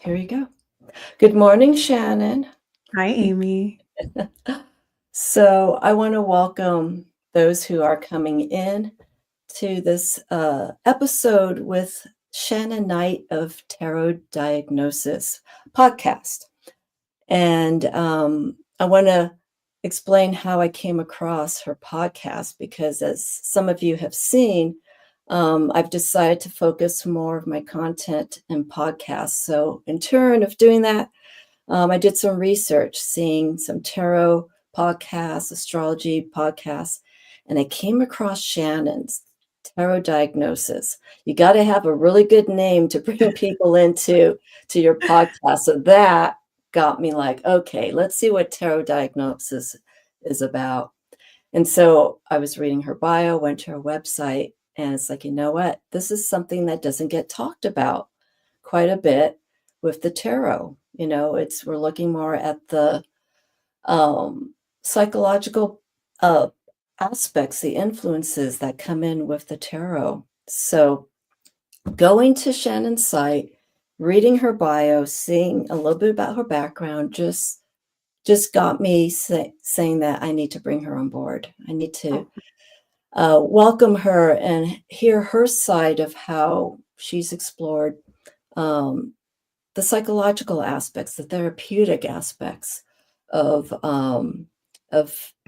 Here you go. Good morning, Shannon. Hi, Amy. So, I want to welcome those who are coming in to this episode with Shannon Knight of Tarot Diagnosis podcast. And I want to explain how I came across her podcast because, as some of you have seen, I've decided to focus more of my content in podcasts. So, in turn of doing that, I did some research, seeing some tarot podcasts, astrology podcasts, and I came across Shannon's Tarot Diagnosis. You got to have a really good name to bring people into your podcast. So that got me like, okay, let's see what Tarot Diagnosis is about. And so I was reading her bio, went to her website, and it's like, you know what? This is something that doesn't get talked about quite a bit with the tarot. We're looking more at the psychological aspects, the influences that come in with the tarot. So going to Shannon's site, reading her bio, seeing a little bit about her background, just got me saying that I need to bring her on board. I need to welcome her and hear her side of how she's explored the psychological aspects, the therapeutic aspects of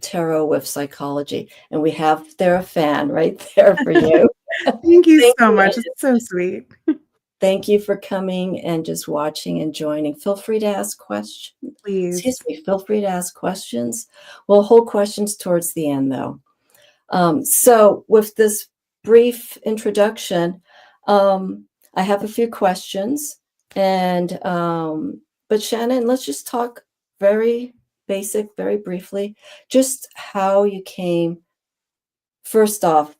tarot with psychology. And we have there a fan right there for you. Thank you Thank so you. much. It's so sweet. Thank you for coming and just watching and joining. Feel free to ask questions. Excuse Please. me. Feel free to ask questions. We'll hold questions towards the end, though. So with this brief introduction, I have a few questions, and but Shannon, let's just talk very basic, very briefly, just how you came. First off,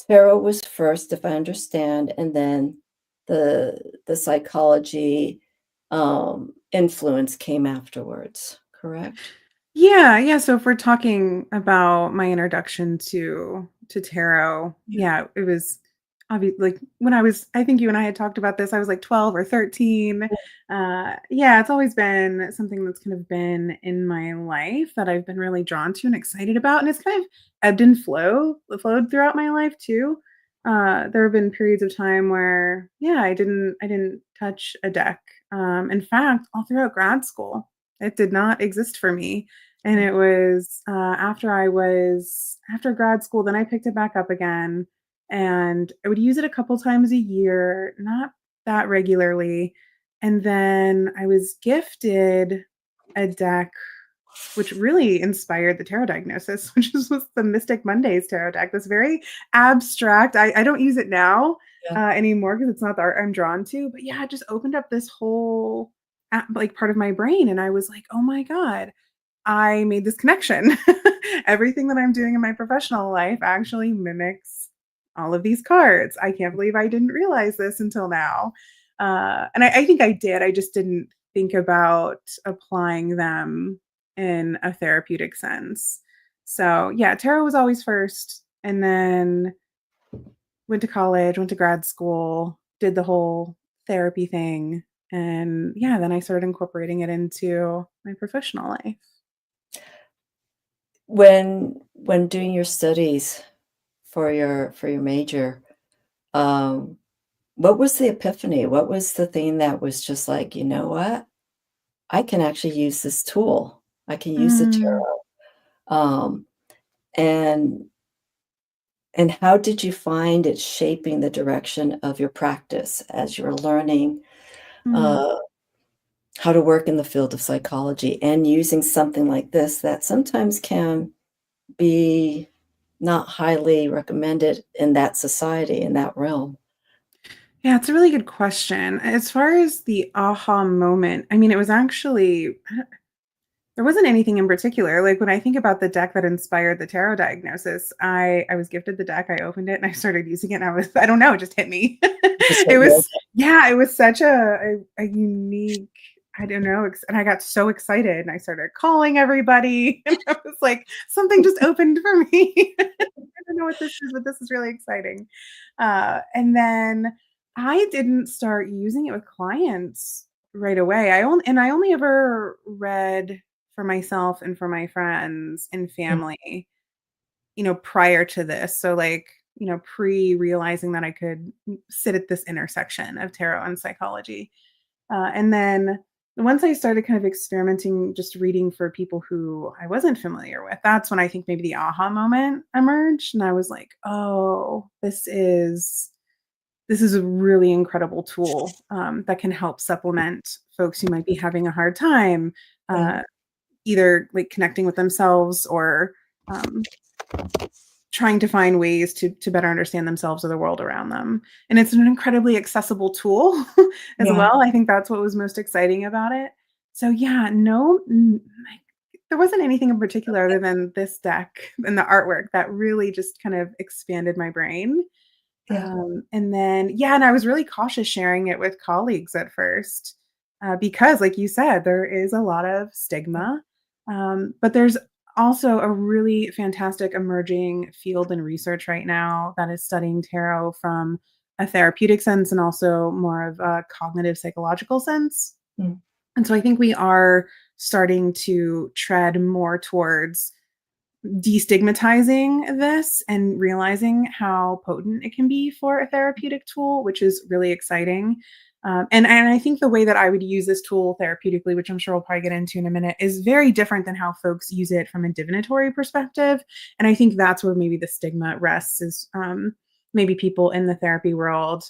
tarot was first, if I understand, and then the psychology influence came afterwards, correct? Yeah. So if we're talking about my introduction to tarot, yeah, it was obvious. Like when I think you and I had talked about this. I was like 12 or 13. Yeah, it's always been something that's kind of been in my life that I've been really drawn to and excited about, and it's kind of ebbed and flowed throughout my life too. There have been periods of time where, yeah, I didn't touch a deck. In fact, all throughout grad school, it did not exist for me. And it was after grad school, then I picked it back up again, and I would use it a couple times a year, not that regularly. And then I was gifted a deck which really inspired the tarot diagnosis, was the Mystic Mondays tarot deck. This very abstract. I don't use it now Yeah. anymore because it's not the art I'm drawn to. But yeah, it just opened up this whole like part of my brain, and I was like, oh my god, I made this connection. Everything that I'm doing in my professional life actually mimics all of these cards. I can't believe I didn't realize this until now. And I think I did. I just didn't think about applying them in a therapeutic sense. So, yeah, tarot was always first. And then went to college, went to grad school, did the whole therapy thing. And yeah, then I started incorporating it into my professional life. When doing your studies for your major, um, what was the epiphany? What was the thing that was just like, you know what? I can actually use this tool. I can use the Mm. tarot. Um, and and how did you find it shaping the direction of your practice as you were learning Mm. uh, how to work in the field of psychology and using something like this that sometimes can be not highly recommended in that society, in that realm? Yeah, it's a really good question. As far as the aha moment, I mean, it was actually there wasn't anything in particular. Like when I think about the deck that inspired the tarot diagnosis, I was gifted the deck, I opened it and I started using it and I don't know, it just hit me. Just It hit you. was yeah, it was such a unique I don't know, and I got so excited and I started calling everybody and I was like, something just opened for me. I don't know what this is, but this is really exciting. And then I didn't start using it with clients right away. I only ever read for myself and for my friends and Yeah, family, prior to this. So like, pre-realizing that I could sit at this intersection of tarot and psychology. And then once I started kind of experimenting, just reading for people who I wasn't familiar with, that's when I think maybe the aha moment emerged. And I was like, oh, this is a really incredible tool that can help supplement folks who might be having a hard time, yeah, uh, either like connecting with themselves or um, trying to find ways to better understand themselves or the world around them. And it's an incredibly accessible tool as yeah, well. I think that's what was most exciting about it. So yeah, no, there wasn't anything in particular other than this deck and the artwork that really just kind of expanded my brain. yeah, And then, yeah, and I was really cautious sharing it with colleagues at first, because, like you said, there is a lot of stigma. But there's also a really fantastic emerging field in research right now that is studying tarot from a therapeutic sense and also more of a cognitive psychological sense. mm, And so I think we are starting to tread more towards destigmatizing this and realizing how potent it can be for a therapeutic tool, which is really exciting. And I think the way that I would use this tool therapeutically, which I'm sure we'll probably get into in a minute, is very different than how folks use it from a divinatory perspective. And I think that's where maybe the stigma rests is maybe people in the therapy world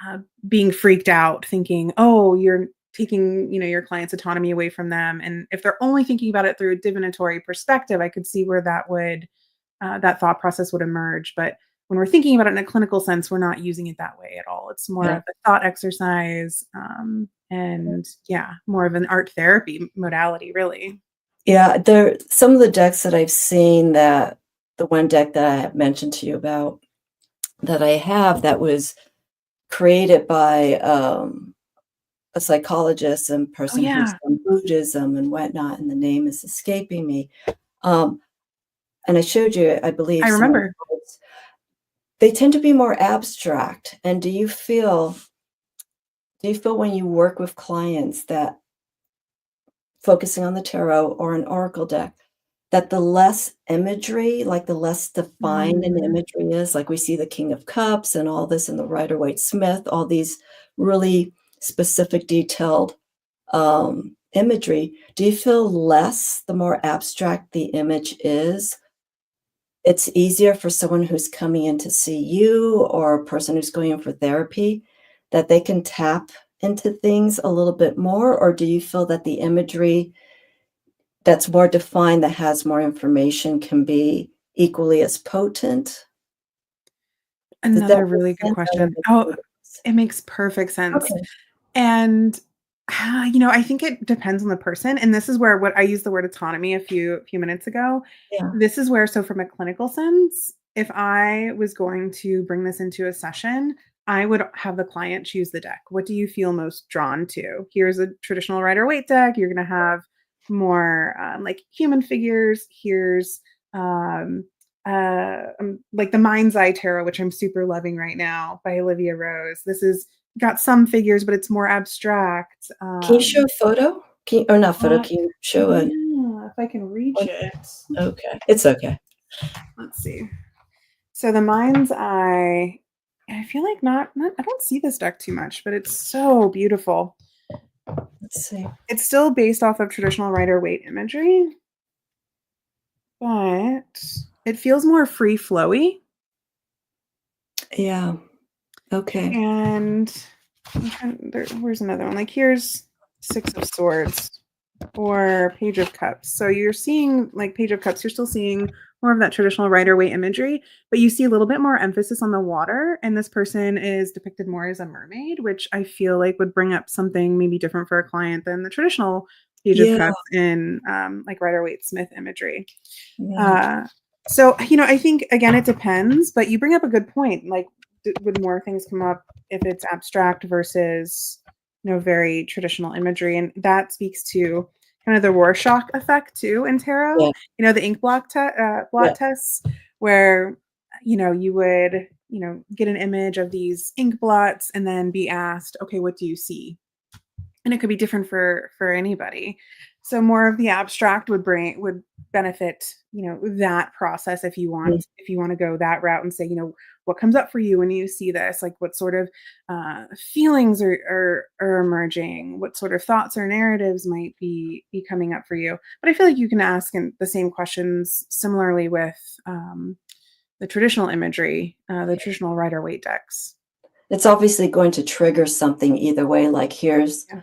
uh, being freaked out, thinking, "Oh, you're taking your client's autonomy away from them." And if they're only thinking about it through a divinatory perspective, I could see where that thought process would emerge. But when we're thinking about it in a clinical sense, we're not using it that way at all. It's more yeah. of a thought exercise, and yeah, more of an art therapy modality, really. Yeah, there some of the decks that I've seen that the one deck that I had mentioned to you about that I have that was created by, a psychologist and Oh person who's yeah, done Buddhism and whatnot, and the name is escaping me. Um, and I showed you, I believe, I some of remember. those. They tend to be more abstract, and do you feel when you work with clients that focusing on the tarot or an oracle deck, that the less imagery, like, the less defined an Mm, imagery is, like, we see the King of Cups and all this and the Rider-Waite-Smith, all these really specific, detailed, imagery. Do you feel less the more abstract the image is, it's easier for someone who's coming in to see you or a person who's going in for therapy, that they can tap into things a little bit more? Or do you feel that the imagery that's more defined, that has more information, can be equally as potent? Does that Another make really good sense? I don't question. know Oh, if it does. it makes perfect sense. Okay, And, I think it depends on the person, and this is where what I used the word autonomy a few minutes ago. yeah, This is where so from a clinical sense, if I was going to bring this into a session, I would have the client choose the deck. What do you feel most drawn to? Here's a traditional Rider-Waite deck. You're gonna have more, like, human figures. Here's, um, like, the Mind's Eye Tarot, which I'm super loving right now by Olivia Rose. This is got some figures, but it's more abstract. can you show a photo? Can you, or not photo, Uh, can you show an yeah, if I can reach one? it. Okay, it's okay. Let's see. So the Mind's Eye, I feel like not I don't see this deck too much, but it's so beautiful. Let's see. It's still based off of traditional Rider-Waite imagery, but it feels more free flowy. Yeah, okay. And where's another one? Like here's Six of Swords or Page of Cups. So you're seeing like Page of Cups, you're still seeing more of that traditional Rider-Waite imagery, but you see a little bit more emphasis on the water. And this person is depicted more as a mermaid, which I feel like would bring up something maybe different for a client than the traditional Page of Yeah, Cups in like Rider-Waite-Smith imagery. yeah, Uh, so, I think again, it depends, but you bring up a good point. Like, would more things come up if it's abstract versus, very traditional imagery? And that speaks to kind of the Rorschach effect too in tarot. yeah, The ink blot yeah, tests, where you would get an image of these ink blots and then be asked, okay, what do you see? and it could be different for anybody. So more of the abstract would benefit, that process Mm, if you want to go that route and say, what comes up for you when you see this? Like what sort of feelings are emerging? What sort of thoughts or narratives might be coming up for you? But I feel like you can ask the same questions similarly with the traditional imagery, the traditional Rider Waite decks. it's obviously going to trigger something either way, like, Yeah.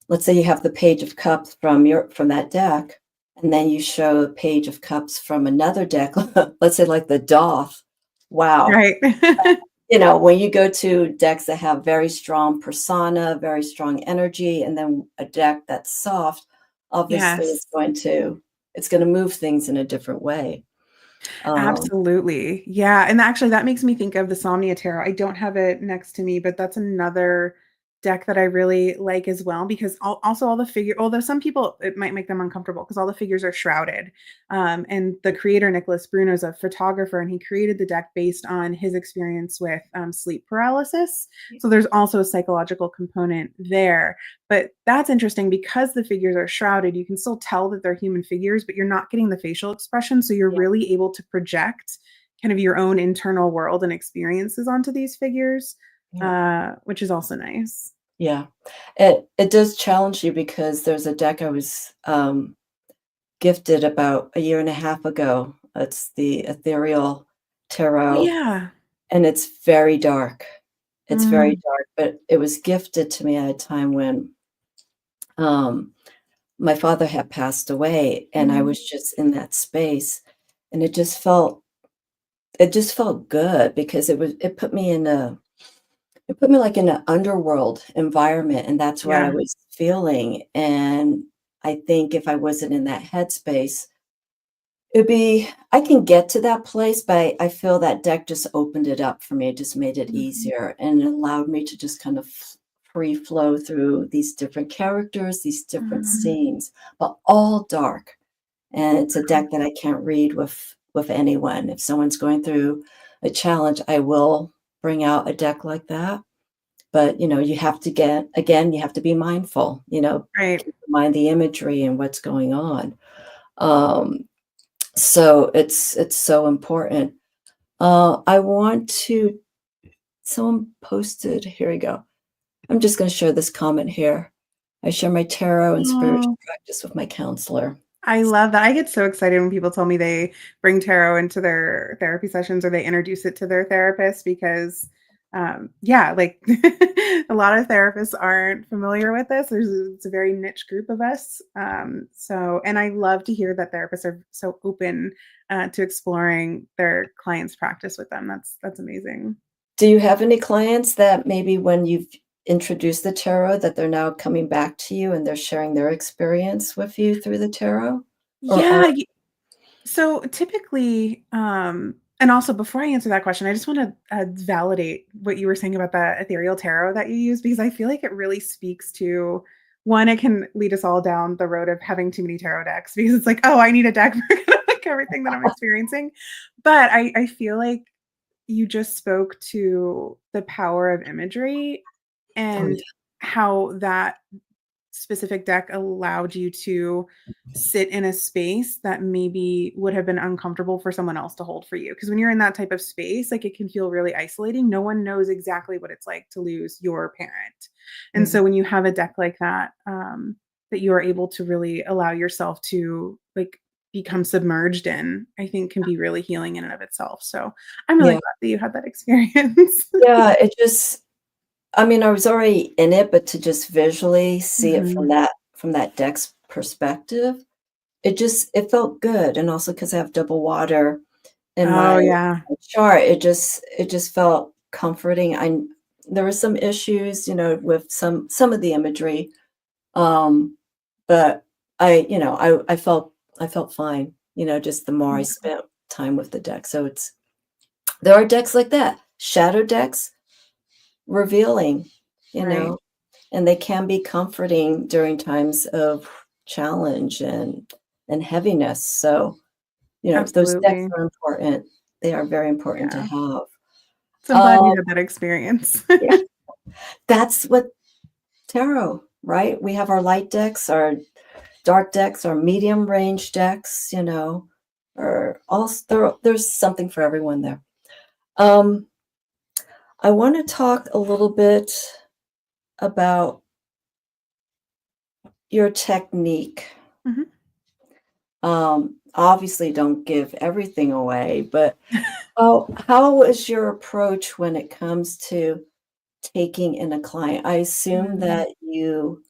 let's say you have the Page of Cups from that deck, and then you show a Page of Cups from another deck, let's say like the Doff. Wow. Right. When you go to decks that have very strong persona, very strong energy, and then a deck that's soft, obviously Yes. it's gonna move things in a different way. Um, Absolutely. Yeah, and actually that makes me think of the Somnia Tarot. I don't have it next to me, but that's another deck that I really like as well because also all the figure although some people it might make them uncomfortable because all the figures are shrouded. And the creator Nicholas Bruno is a photographer and he created the deck based on his experience with sleep paralysis. So there's also a psychological component there. But that's interesting because the figures are shrouded, you can still tell that they're human figures, but you're not getting the facial expression. So you're yeah, really able to project kind of your own internal world and experiences onto these figures, yeah, which is also nice. yeah. It does challenge you because there's a deck I was, gifted about a year and a half ago. It's the Ethereal Oh, Tarot, yeah. and it's very dark. It's very Mm, dark, but it was gifted to me at a time when, um, my father had passed away, and I mm, was just in that space, and it just felt good because it put me, like, in an underworld environment, and that's what I yeah. was feeling, and I think if I wasn't in that headspace, I can get to that place, but I feel that deck just opened it up for me, it just made it Mhm, easier, and it allowed me to just kind of free flow through these different characters, these different mhm. scenes, but all dark, and it's a deck that I can't read with anyone. If someone's going through a challenge, I will bring out a deck like that, but, you have to be mindful, Right. keep in mind the imagery and what's going on. Um, so it's so important. I want to Someone posted, here we go. I'm just gonna share this comment here. I share my tarot and spiritual Oh, practice with my counselor. I love that. I get so excited when people tell me they bring tarot into their therapy sessions or they introduce it to their therapist because, yeah, like a lot of therapists aren't familiar with this. It's a very niche group of us. And I love to hear that therapists are so open to exploring their clients' practice with them. That's amazing. Do you have any clients that maybe when you've introduced the tarot that they're now coming back to you and they're sharing their experience with you through the tarot? Or Yeah, so typically, and also before I answer that question, I just want to validate what you were saying about the ethereal tarot that you use because I feel like it really speaks to one. It can lead us all down the road of having too many tarot decks because it's like, oh, I need a deck for kind of like everything that I'm experiencing. But I feel like you just spoke to the power of imagery Oh, and yeah. how that specific deck allowed you to sit in a space that maybe would have been uncomfortable for someone else to hold for you. Because when you're in that type of space, like it can feel really isolating. No one knows exactly what it's like to lose your parent. And Mhm. so when you have a deck like that, that you are able to really allow yourself to like become submerged in, I think can be really healing in and of itself. So I'm really Yeah. glad that you had that experience. Yeah, I mean, I was already in it, but to just visually see it Mhm. from that deck's perspective, it felt good, and also because I have double water in Oh, my yeah. chart, it just felt comforting. There were some issues, with some of the imagery, um, but I felt fine, just the more I Yeah. spent time with the deck. So there are decks like that, shadow decks, revealing, you Right. know, and they can be comforting during times of challenge and heaviness. So, those decks Absolutely. are important. They are very important to Yeah. have. So I'm glad Um, you had that experience. yeah, that's what tarot right? We have our light decks, our dark decks, our medium range decks, or there's something for everyone there. Um, I want to talk a little bit about your technique. Mhm. Obviously, don't give everything away, but how is your approach when it comes to taking in a client? I assume Mm. that you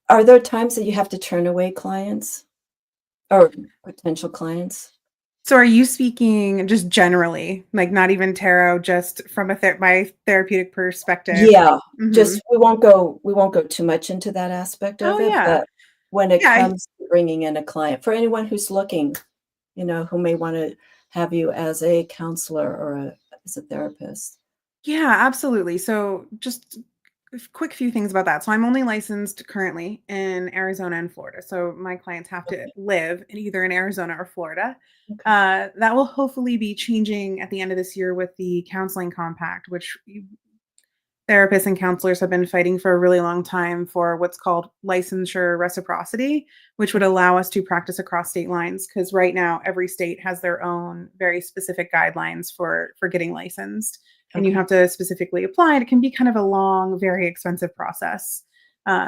are there times that you have to turn away clients or potential clients? So are you speaking just generally, like not even tarot, just from a my therapeutic perspective? Yeah, Mhm. just we won't go too much into that aspect Oh, of it, yeah. but when it Yeah, I comes to bringing in a client, for anyone who's looking, who may wanna have you as a counselor or as a therapist. yeah, absolutely. So just quick few things about that. So I'm only licensed currently in Arizona and Florida. So my clients have to Okay, live in either in Arizona or Florida. okay, That will hopefully be changing at the end of this year with the counseling compact, which therapists and counselors have been fighting for a really long time for what's called licensure reciprocity, which would okay, allow us to practice across state lines. Because right now, every state has their own very specific guidelines for getting licensed, and you okay, have to specifically apply. And it can be kind of a long, very expensive process.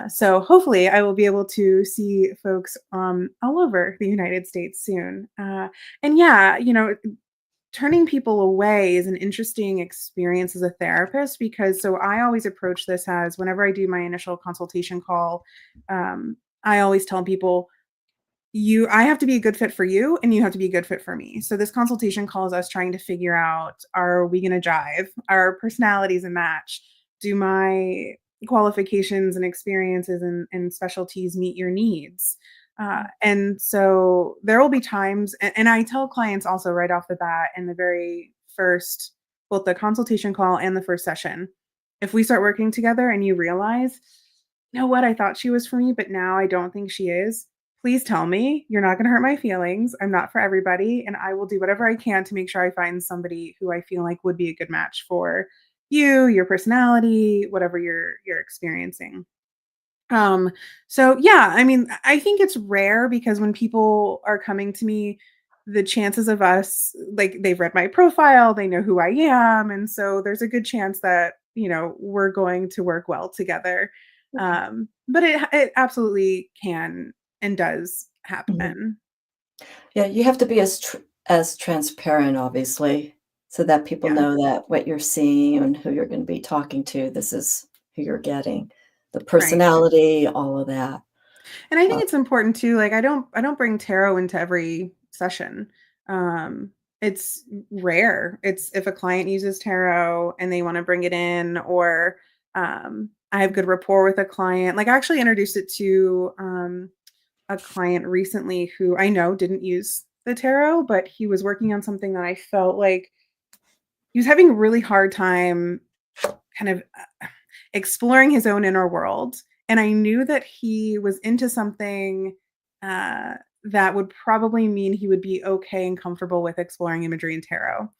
So hopefully, I will be able to see folks all over the United States soon. And yeah, turning people away is an interesting experience as a therapist because so I always approach this as whenever I do my initial consultation call, I always tell people I have to be a good fit for you and you have to be a good fit for me. So this consultation call is us trying to figure out, are we going to jive? Are personalities a match? Do my qualifications and experiences and specialties meet your needs? And so there will be times, and I tell clients also right off the bat in the very first, both the consultation call and the first session, if we start working together and you realize, you know what, I thought she was for me, but now I don't think she is, please tell me. You're not going to hurt my feelings. I'm not for everybody. And I will do whatever I can to make sure I find somebody who I feel like would be a good match for you, your personality, whatever you're experiencing. Um, so yeah, I mean, I think it's rare because when people are coming to me, the chances of us, like they've read my profile, they know who I am, and so there's a good chance that, we're going to work well together. okay. But it absolutely can and does Mhm. happen. Yeah, you have to be as transparent, obviously, so that people Yeah, know that what you're seeing and who you're gonna be talking to, this is who you're getting, the right. personality, all of that. And I Uh, think it's important too, like, I don't bring tarot into every session. Um, it's rare. It's if a client uses tarot and they wanna bring it in or, I have good rapport with a client. Like, I actually introduced it to, a client recently who I know didn't use the tarot, but he was working on something that I felt like he was having a really hard time kind of exploring his own inner world. And I knew that he was into something uh, that would probably mean he would be okay and comfortable with exploring imagery and tarot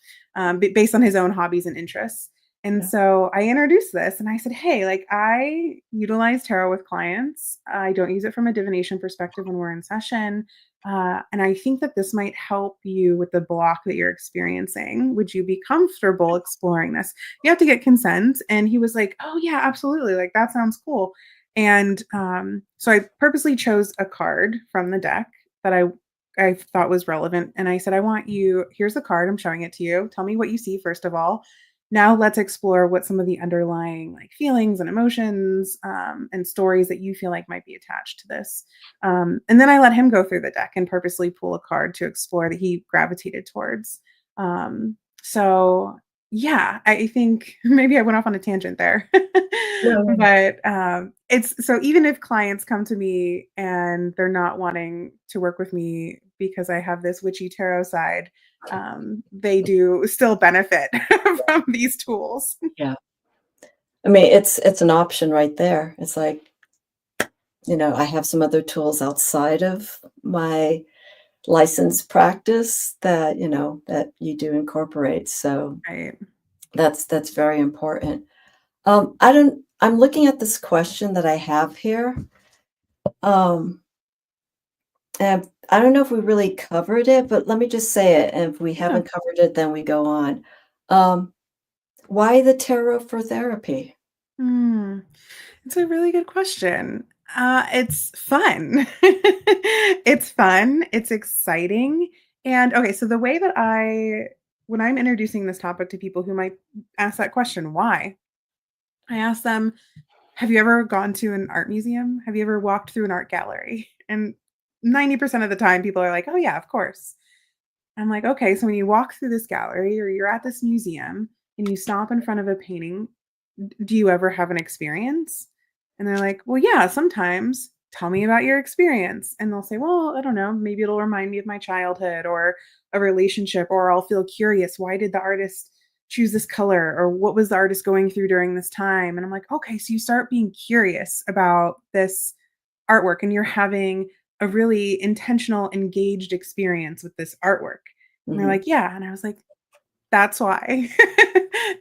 based on his own hobbies and interests. And yeah, so I introduced this and I said, hey, like I utilize tarot with clients. I don't use it from a divination perspective when we're in session. And I think that this might help you with the block that you're experiencing. Would you be comfortable exploring this? You have to get consent. And he was like, oh, yeah, absolutely. Like, that sounds cool. And so I purposely chose a card from the deck that I thought was relevant. And I said, I want you, here's the card. I'm showing it to you. Tell me what you see, first of all. Now let's explore what some of the underlying like feelings and emotions and stories that you feel like might be attached to this. And then I let him go through the deck and purposely pull a card to explore that he gravitated towards. So yeah, I think maybe I went off on a tangent there. no, no, no. But, it's so even if clients come to me and they're not wanting to work with me because I have this witchy tarot side, they do still benefit from these tools. Yeah. I mean, it's an option right there. It's like, I have some other tools outside of my licensed practice that you do incorporate, so Right. that's very important. I'm looking at this question that I have here. Um, and I don't know if we really covered it, but let me just say it, and if we Yeah. haven't covered it, then we go on. Um, why the tarot for therapy? Hmm. It's a really good question. It's fun. It's fun, it's exciting, and okay, so the way that when I'm introducing this topic to people who might ask that question, "Why?" I ask them, "Have you ever gone to an art museum? Have you ever walked through an art gallery?" And 90% of the time, people are like, "Oh, yeah, of course." I'm like, "Okay, so when you walk through this gallery or you're at this museum and you stop in front of a painting, do you ever have an experience?" And they're like, "Well, yeah, sometimes. Tell me about your experience." And they'll say, "Well, I don't know, maybe it'll remind me of my childhood or a relationship, or I'll feel curious. Why did the artist choose this color? Or what was the artist going through during this time?" And I'm like, "Okay, so you start being curious about this artwork and you're having a really intentional, engaged experience with this artwork." And they're Mhm, like, "Yeah." And I was like, that's why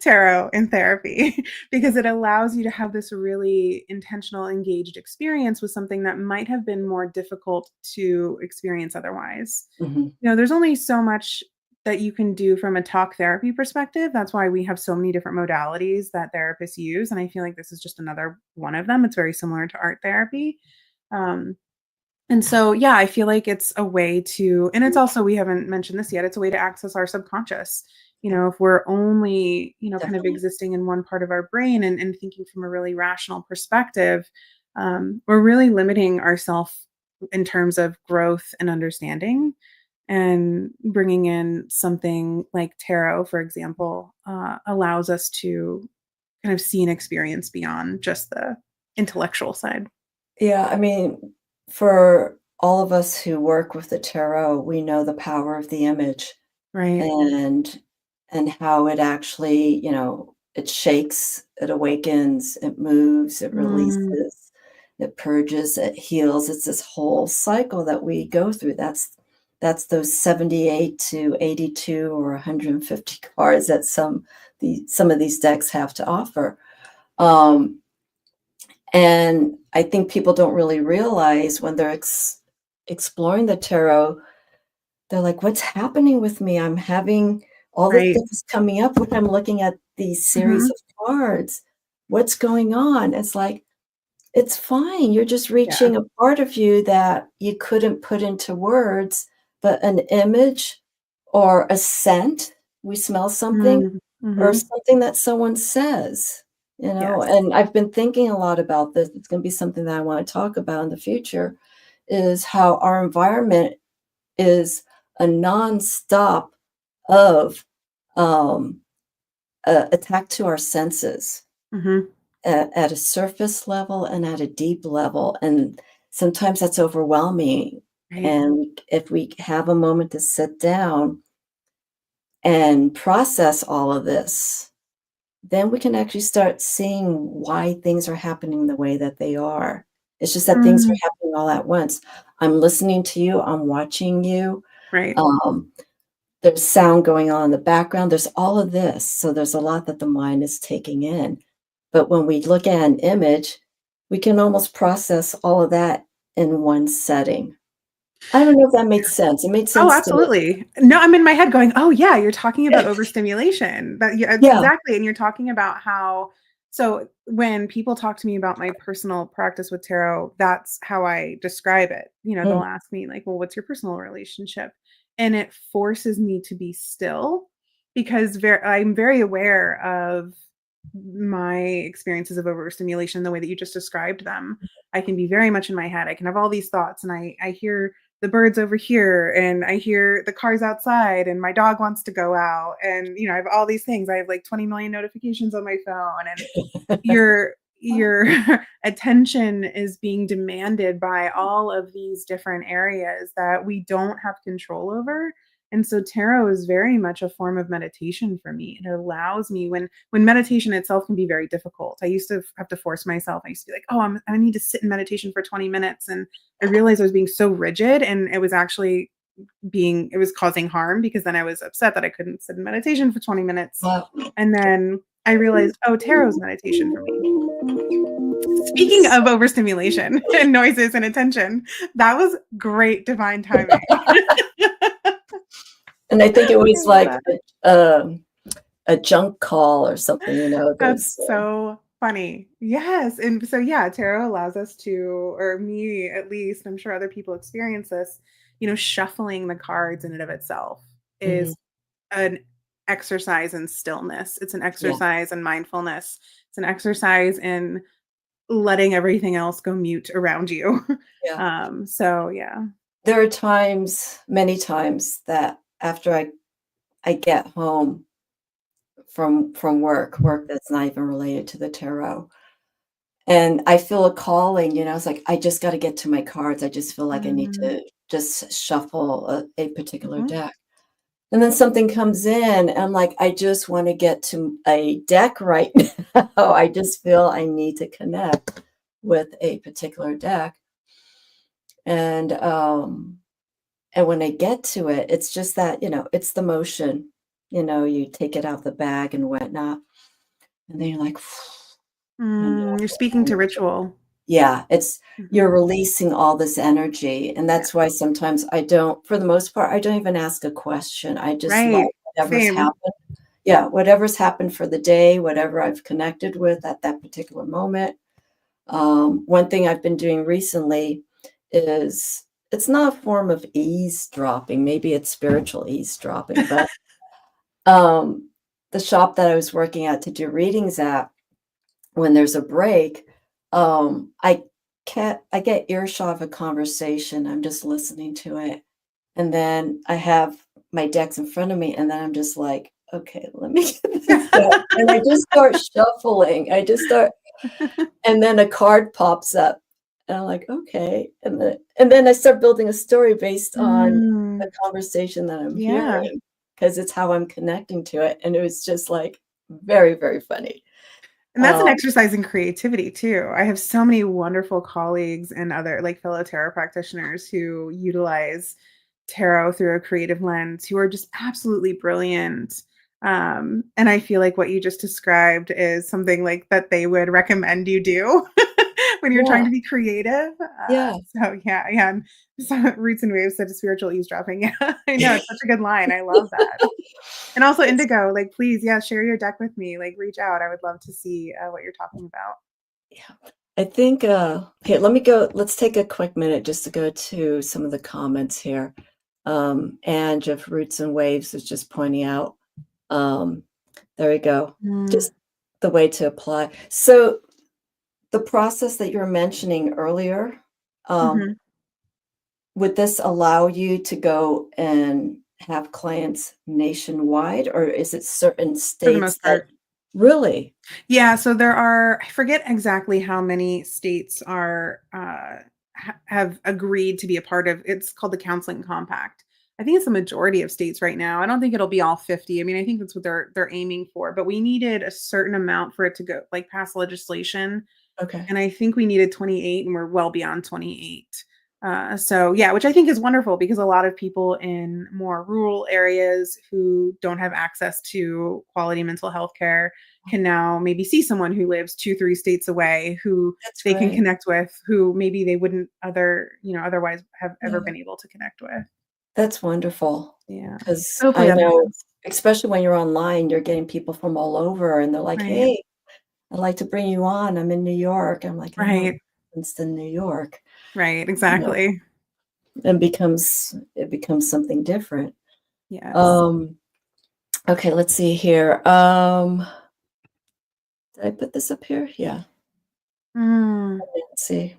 tarot in therapy, because it allows you to have this really intentional, engaged experience with something that might have been more difficult to experience otherwise. mhm. There's only so much that you can do from a talk therapy perspective. That's why we have so many different modalities that therapists use. And I feel like this is just another one of them. It's very similar to art therapy. Um, and so, yeah, I feel like it's a way to, and it's also, we haven't mentioned this yet, it's a way to access our subconscious. If we're only, kind of Definitely. existing in one part of our brain and thinking from a really rational perspective, we're really limiting ourselves in terms of growth and understanding. And bringing in something like tarot, for example, allows us to kind of see and experience beyond just the intellectual side. Yeah, I mean, for all of us who work with the tarot, we know the power of the image Right. and how it actually, it shakes, it awakens, it moves, it Mm, releases, it purges, it heals. It's this whole cycle that we go through. That's those 78 to 82 or 150 cards that some of these decks have to offer. Um, and I think people don't really realize when they're exploring the tarot, they're like, "What's happening with me? I'm having all the right. things coming up when I'm looking at these series Mhm. of cards. What's going on?" It's like, "It's fine. You're just Yeah. reaching a part of you that you couldn't put into words, but an image or a scent, we smell something, Mm, or mhm. something that someone says, Yes. and I've been thinking a lot about this. It's gonna be something that I wanna talk about in the future, is how our environment is a nonstop of, um, attack to our senses Mhm. at a surface level and at a deep level, and sometimes that's overwhelming, Right. and if we have a moment to sit down and process all of this, then we can actually start seeing why things are happening the way that they are. It's just that things are Mm, happening all at once. I'm listening to you, I'm watching you, right. um, there's sound going on in the background, there's all of this, so there's a lot that the mind is taking in. But when we look at an image, we can almost process all of that in one setting. I don't know if that made sense. It made Oh, sense to me. absolutely. No, I'm in my head going, "Oh, yeah, you're talking about overstimulation." That yeah, it's Yeah. exactly, and you're talking about how so when people talk to me about my personal practice with tarot, that's how I describe it. They'll Mm, ask me like, "Well, what's your personal relationship?" And it forces me to be still because I'm very aware of my experiences of overstimulation the way that you just described them. I can be very much in my head. I can have all these thoughts and I hear the birds over here and I hear the cars outside and my dog wants to go out and I have all these things. I have like 20 million notifications on my phone and your attention is being demanded by all of these different areas that we don't have control over. And so tarot is very much a form of meditation for me. It allows me when meditation itself can be very difficult. I used to have to force myself. I used to be like, "Oh, I need to sit in meditation for 20 minutes." And I realized I was being so rigid and it was causing harm because then I was upset that I couldn't sit in meditation for 20 minutes. well, And then I realized, oh, tarot's meditation for me. Speaking of overstimulation and noises and attention, that was great divine timing. And I think it I was love like that. a junk call or something, That's those, so funny. Yes, and so, yeah, tarot allows us to, or me at least, I'm sure other people experience this, shuffling the cards in and of itself mhm, is an exercise in stillness. It's an yeah, exercise in mindfulness. It's an exercise in letting everything else go mute around you. yeah. So yeah. There are times, many times that after I get home from work that's not even related to the tarot, and I feel a calling, it's like, I just gotta get to my cards. I just feel like I need Mm, to just shuffle a particular mhm. deck. And then something comes in, and I'm like, I just wanna get to a deck right now. I just feel I need to connect with a particular deck, and, um and when I get to it, it's just that, it's the motion, you take it out the bag and whatnot, and then you're like, and You're speaking to ritual. yeah, you're Mhm. releasing all this energy, and Yeah. that's why sometimes I don't for the most part, I don't even ask a question. I just let Right. whatever's Same. happened. Yeah, whatever's happened for the day, whatever I've connected with at that particular moment. One thing I've been doing recently is it's not a form of eavesdropping, maybe it's spiritual eavesdropping, but, um, the shop that I was working at to do readings at, when there's a break, I I get earshot of a conversation, I'm just listening to it, and then I have my decks in front of me, and then I'm just like, "Okay, let me get this deck," and I just start shuffling, I just start and then a card pops up, and I'm like, "Okay," and then I start building a story based on the Mm, conversation that I'm yeah. hearing, because it's how I'm connecting to it, and it was just, like, very, very funny. And that's an Um, exercise in creativity too. I have so many wonderful colleagues and other like fellow tarot practitioners who utilize tarot through a creative lens who are just absolutely brilliant. And I feel like what you just described is something like that they would recommend you do when you're trying yeah, to be creative. yeah. So yeah, yeah. And so Roots and Waves said spiritual eavesdropping. Yeah, I know it's such a good line. I love that. And also It's indigo, like, please, yeah, share your deck with me, like, reach out, I would love to see, what you're talking about. yeah. I think, here, let's take a quick minute just to go to some of the comments here. Ange of Roots and Waves is just pointing out, um, there we go, Mm, just the way to apply. So, the process that you were mentioning earlier, um, mhm, would this allow you to go and have clients nationwide, or is it certain for the states most that part. really? Yeah, so there are I forget exactly how many states are, have agreed to be a part of it's called the Counseling Compact. I think it's the majority of states right now. I don't think it'll be all 50. I mean, I think that's what they're aiming for, but we needed a certain amount for it to go like, pass legislation. Okay, And I think we needed 28 and we're well beyond 28. So yeah, which I think is wonderful because a lot of people in more rural areas who don't have access to quality mental health care can now maybe see someone who lives 2, 3 states away who that's they can great. connect with, who maybe they wouldn't otherwise have ever Yeah. been able to connect with. That's wonderful, Yeah. because Hopefully I that know, happens. especially when you're online, you're getting people from all over, and they're like, Right. "Hey, I'd like to bring you on. I'm in New York." I'm like, "I don't know Right. what's in New York," Right. you know, Exactly. and it becomes something different. Yes. Um, okay, let's see here. Did I put this up here? Yeah, Mm. let's see.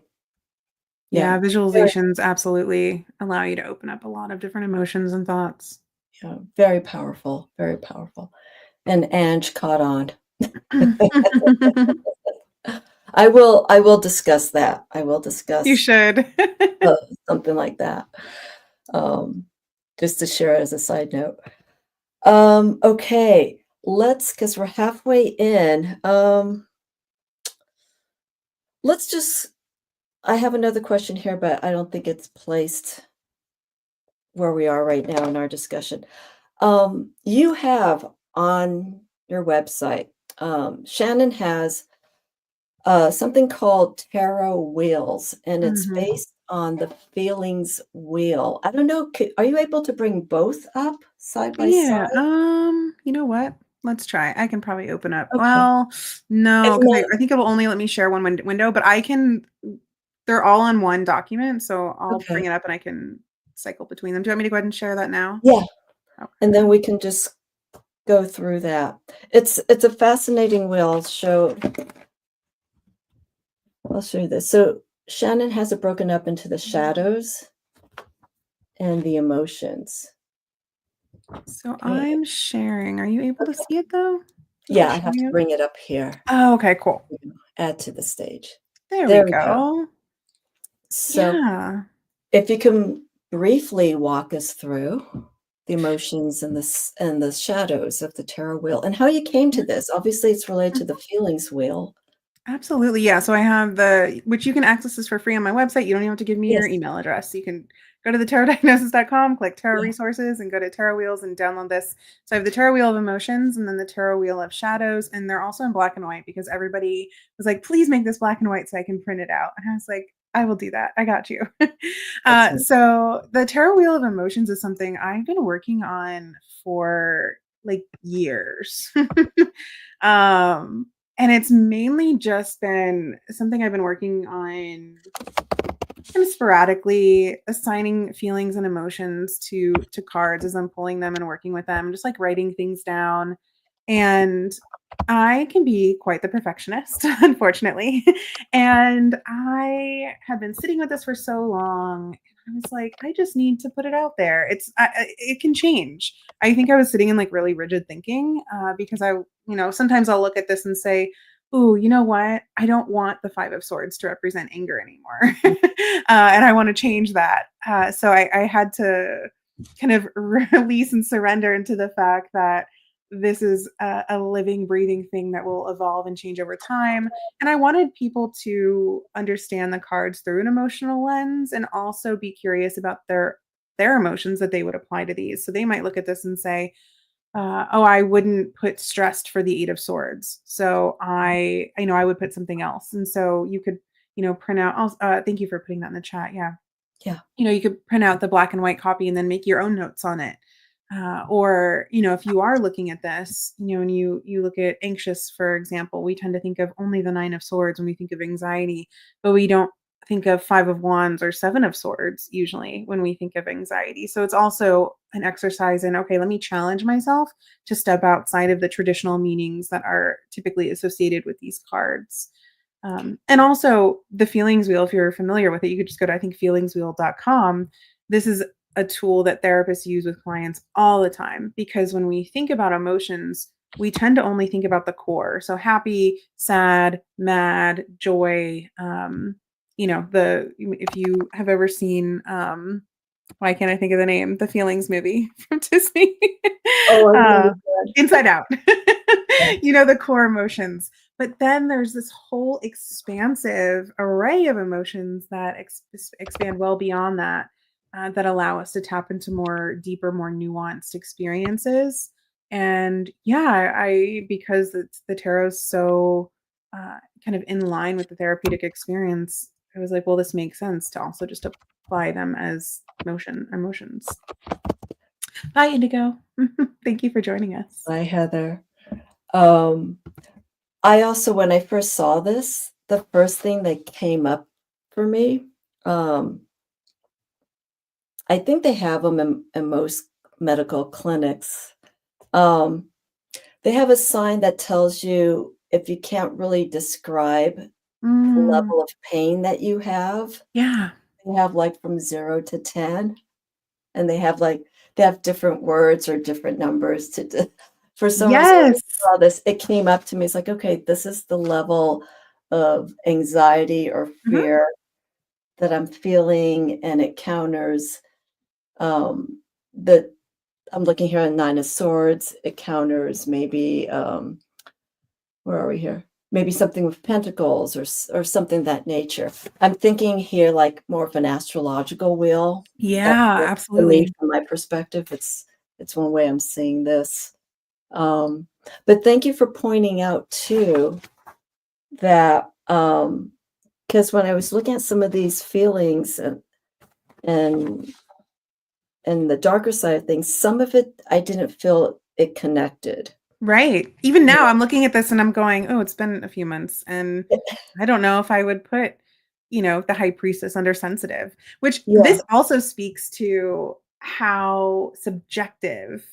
Yeah, Yeah, very, visualizations absolutely allow you to open up a lot of different emotions and thoughts. yeah, very powerful, very powerful. And Ange caught on. I will discuss that. I will You discuss should. Uh, something like that, um, just to share it as a side note. Okay, because we're halfway in, let's just I have another question here, but I don't think it's placed where we are right now in our discussion. You have on your website, Shannon has something called tarot wheels, and it's Mhm. based on the feelings wheel. I don't know, are you able to bring both up side by Yeah, side? you know what? Let's try. I can probably open up Okay. well, If no, 'cause not, I think it will only let me share one window, but I can they're all on one document, so I'll okay. bring it up and I can cycle between them. Do you want me to go ahead and share that now? Yeah, and Okay. then we can just go through that. It's a fascinating wheel. I'll show you this. So Shannon has it broken up into the shadows and the emotions. So Okay. I'm sharing. Are you able to see it though? Is it Yeah, I have showing to up? bring it up here. Oh, okay, cool. Add to the stage. There we There we go. go. So Yeah. if you can briefly walk us through the emotions and the shadows of the tarot wheel and how you came Yeah. to this. Obviously, it's related to the feelings wheel. Absolutely, yeah, so I have which you can access this for free on my website, you don't even have to give me your Yes. email address. You can go to the tarotdiagnosis.com, click tarot Yeah, resources, and go to tarot wheels and download this. So I have the tarot wheel of emotions and then the tarot wheel of shadows, and they're also in black and white because everybody was like, "Please make this black and white so I can print it out." And I was like, "I will do that. I got you." excellent. So the tarot wheel of emotions is something I've been working on for, like, years. Um and it's mainly just been something I've been working on kind of sporadically, assigning feelings and emotions to cards as I'm pulling them and working with them, just like writing things down. And I can be quite the perfectionist, unfortunately. And I have been sitting with this for so long. I was like, I just need to put it out there. It can change. I think I was sitting in like really rigid thinking because sometimes I'll look at this and say, "Ooh, you know what? I don't want the 5 of swords to represent anger anymore." And I wanna change that. So I had to kind of release and surrender into the fact that this is a living, breathing thing that will evolve and change over time, and I wanted people to understand the cards through an emotional lens and also be curious about their emotions that they would apply to these. So they might look at this and say, "Oh, I wouldn't put stressed for the 8 of swords. So I would put something else." And so you could, print out thank you for putting that in the chat, yeah. Yeah, You could print out the black and white copy and then make your own notes on it. Or, if you are looking at this, and you look at anxious, for example, we tend to think of only the 9 of swords when we think of anxiety, but we don't think of 5 of wands or 7 of swords usually when we think of anxiety. So it's also an exercise in, okay, let me challenge myself to step outside of the traditional meanings that are typically associated with these cards. And also the feelings wheel, if you're familiar with it, you could just go to, I think, feelingswheel.com. This is a tool that therapists use with clients all the time because when we think about emotions, we tend to only think about the core. So happy, sad, mad, joy. If you have ever seen, why can't I think of the name? The Feelings movie from Disney. oh, I uh, really good. Inside Out. Yeah, The core emotions. But then there's this whole expansive array of emotions that expand well beyond that, that allow us to tap into more deeper, more nuanced experiences. And yeah, because the tarot's so kind of in line with the therapeutic experience, I was like, well, this makes sense to also just apply them as emotions. Hi, Indigo. Thank you for joining us. hi, Heather. Um, I also, when I first saw this, the first thing that came up for me, um, I think they have them in most medical clinics. Um, they have a sign that tells you if you can't really describe the Mm, level of pain that you have. yeah. They have, like, from 0 to 10, and they have different words or different numbers to d for some reason, when I Yes. saw this, it came up to me, it's like, "Okay, this is the level of anxiety or Mhm. fear that I'm feeling," and it counters, um, the I'm looking here at 9 of swords, it counters maybe, where are we here? Maybe something with pentacles or something that nature. I'm thinking here like more of an astrological wheel. That Yeah, for me, absolutely. from my perspective, it's one way I'm seeing this. Um, But thank you for pointing out too that, because when I was looking at some of these feelings and and the darker side of things, some of it I didn't feel it connected. Right. Even Yeah. now, I'm looking at this and I'm going, "Oh, it's been a few months," and I don't know if I would put, the high priestess under sensitive, which Yeah. this also speaks to how subjective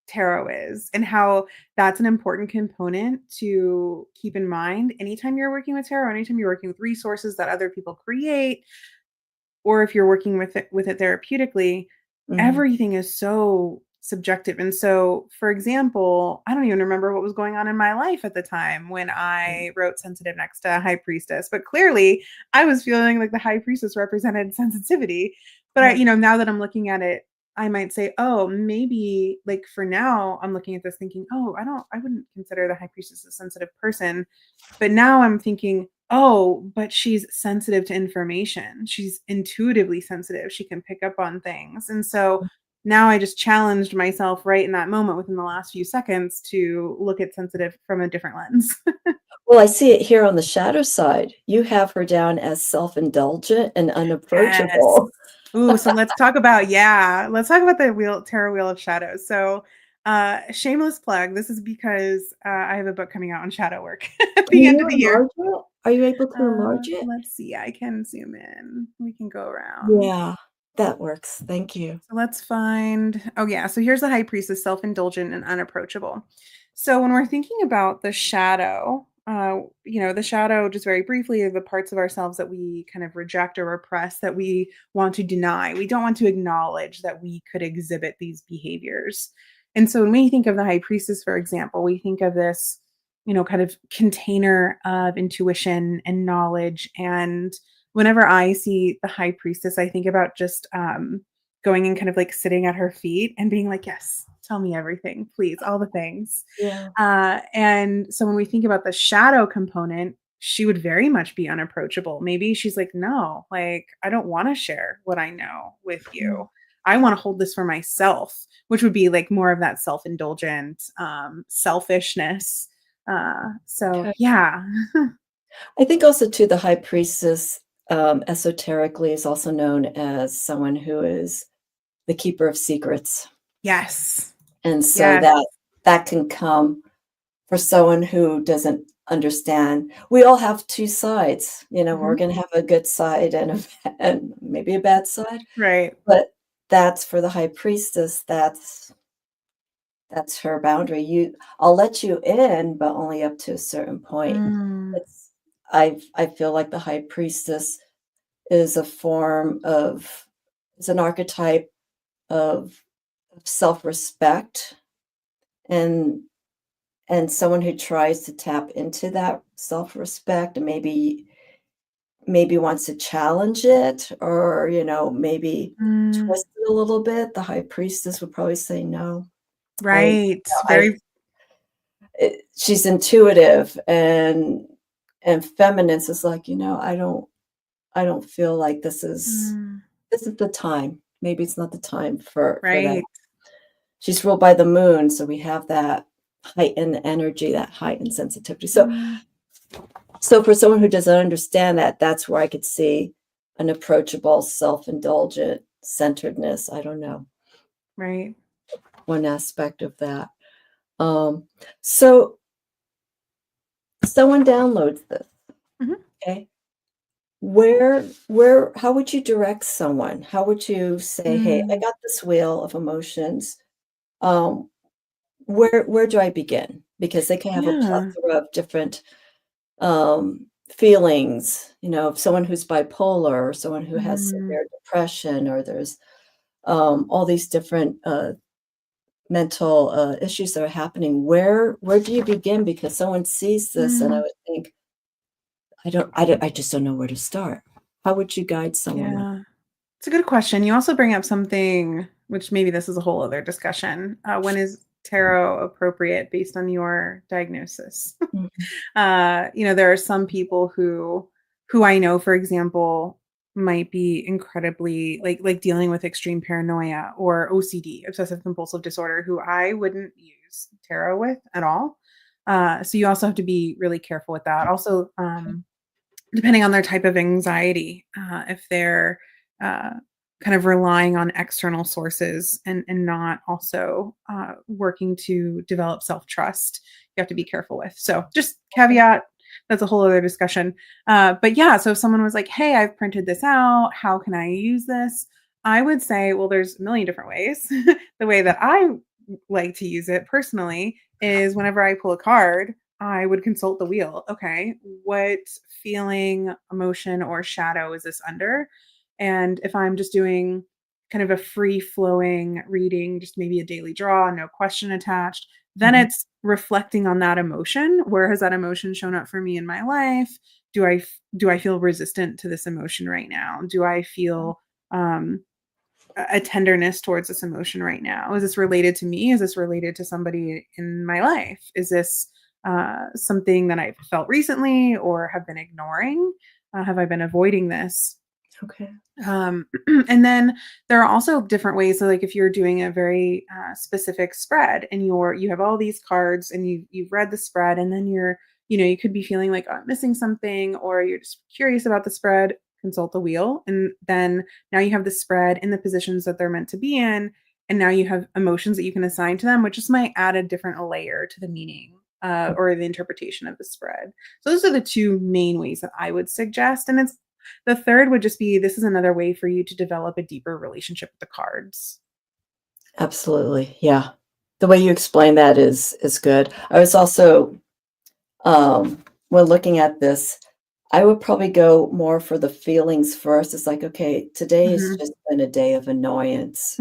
tarot is and how that's an important component to keep in mind anytime you're working with tarot, anytime you're working with resources that other people create, or if you're working with it therapeutically, Mhm. everything is so subjective. And so, for example, I don't even remember what was going on in my life at the time when I wrote sensitive next to high priestess, but clearly I was feeling like the high priestess represented sensitivity. But Yeah. now that I'm looking at it, I might say, oh, maybe like for now, I'm looking at this thinking, oh, I wouldn't consider the high priestess a sensitive person. But now I'm thinking, "Oh, but she's sensitive to information. She's intuitively sensitive. She can pick up on things." And so now I just challenged myself right in that moment within the last few seconds to look at sensitive from a different lens. Well, I see it here on the shadow side. You have her down as self-indulgent and Yes. unapproachable. Ooh, so let's talk about the tarot wheel of shadows. So, shameless plug, this is because, I have a book coming out on shadow work at Can the end of you the year. enlarge it? Are you able to enlarge it? Let's see, I can zoom in. We can go around. Yeah, that works. Thank you. So let's find, oh yeah, so here's the high priestess, self-indulgent and unapproachable. So when we're thinking about the shadow, the shadow, just very briefly, are the parts of ourselves that we kind of reject or repress, that we want to deny. We don't want to acknowledge that we could exhibit these behaviors. And so when we think of the high priestess, for example, we think of this, kind of container of intuition and knowledge. And whenever I see the high priestess, I think about just going and kind of like sitting at her feet and being like, yes, tell me everything, please, all the things. Yeah. And so when we think about the shadow component, she would very much be unapproachable. Maybe she's like, no, like, I don't want to share what I know with Mm, you. I want to hold this for myself, which would be like more of that self indulgent selfishness. So, okay. yeah. I think also too the high priestess, esoterically is also known as someone who is the keeper of secrets. Yes. And so Yes. that can come for someone who doesn't understand. We all have 2 sides, we're Mhm. gonna have a good side and and maybe a bad side, Right. but that's for the high priestess, that's her boundary. I'll let you in, but only up to a certain point. Mm, It's I feel like the high priestess is a form of it's an archetype of self-respect and someone who tries to tap into that self-respect and maybe wants to challenge it or, maybe mm. twist it a little bit, the high priestess would probably say, "No." Right. I Very she's intuitive and feminine, so it's like, I don't feel like mm, this is the time. Maybe it's not the time for that. right. She's ruled by the moon, so we have that heightened energy, that heightened sensitivity. Mm, So for someone who doesn't understand that, that's where I could see an approachable, self-indulgent centeredness. I don't know, right. one aspect of that. Um, so someone downloads this, Mhm. okay? How would you direct someone? How would you say, "Hey, I Mm, got this wheel of emotions. Um, where do I begin?" Because they can have a yeah. plethora of different feelings, of someone who's bipolar or someone who has Mm, severe depression, or there's all these different mental issues that are happening. Where do you begin? Because someone sees this, and I mm, would think, I just don't know where to start. How would you guide someone on? yeah. It's a good question. You also bring up something, which maybe this is a whole other discussion. When is tarot appropriate based on your diagnosis? Mhm. There are some people who I know, for example, might be incredibly like dealing with extreme paranoia or OCD, obsessive compulsive disorder, who I wouldn't use tarot with at all. So you also have to be really careful with that. Also, depending on their type of anxiety, if they're uh, kind of relying on external sources and not also working to develop self-trust, you have to be careful with. So just caveat, that's a whole other discussion. But yeah, so if someone was like, hey, I've printed this out, how can I use this? I would say, well, there's a million different ways. The way that I like to use it personally is whenever I pull a card, I would consult the wheel. Okay, what feeling, emotion, or shadow is this under? And if I'm just doing kind of a free flowing reading, just maybe a daily draw, no question attached, then Mhm. it's reflecting on that emotion. Where has that emotion shown up for me in my life? Do I feel resistant to this emotion right now? Do I feel um, a tenderness towards this emotion right now? Is this related to me? Is this related to somebody in my life? Is this something that I've felt recently or have been ignoring? Have I been avoiding this? Okay. Um, and then there are also different ways. So, like if you're doing a very specific spread, and you have all these cards, and you've read the spread, and then you could be feeling like, oh, I'm missing something, or you're just curious about the spread. Consult the wheel, and then now you have the spread in the positions that they're meant to be in, and now you have emotions that you can assign to them, which just might add a different layer to the meaning or the interpretation of the spread. So those are the two main ways that I would suggest, and it's the third would just be, this is another way for you to develop a deeper relationship with the cards. Absolutely. Yeah. The way you explain that is good. I was also, when looking at this, I would probably go more for the feelings first. It's like, okay, today has Mhm. just been a day of annoyance.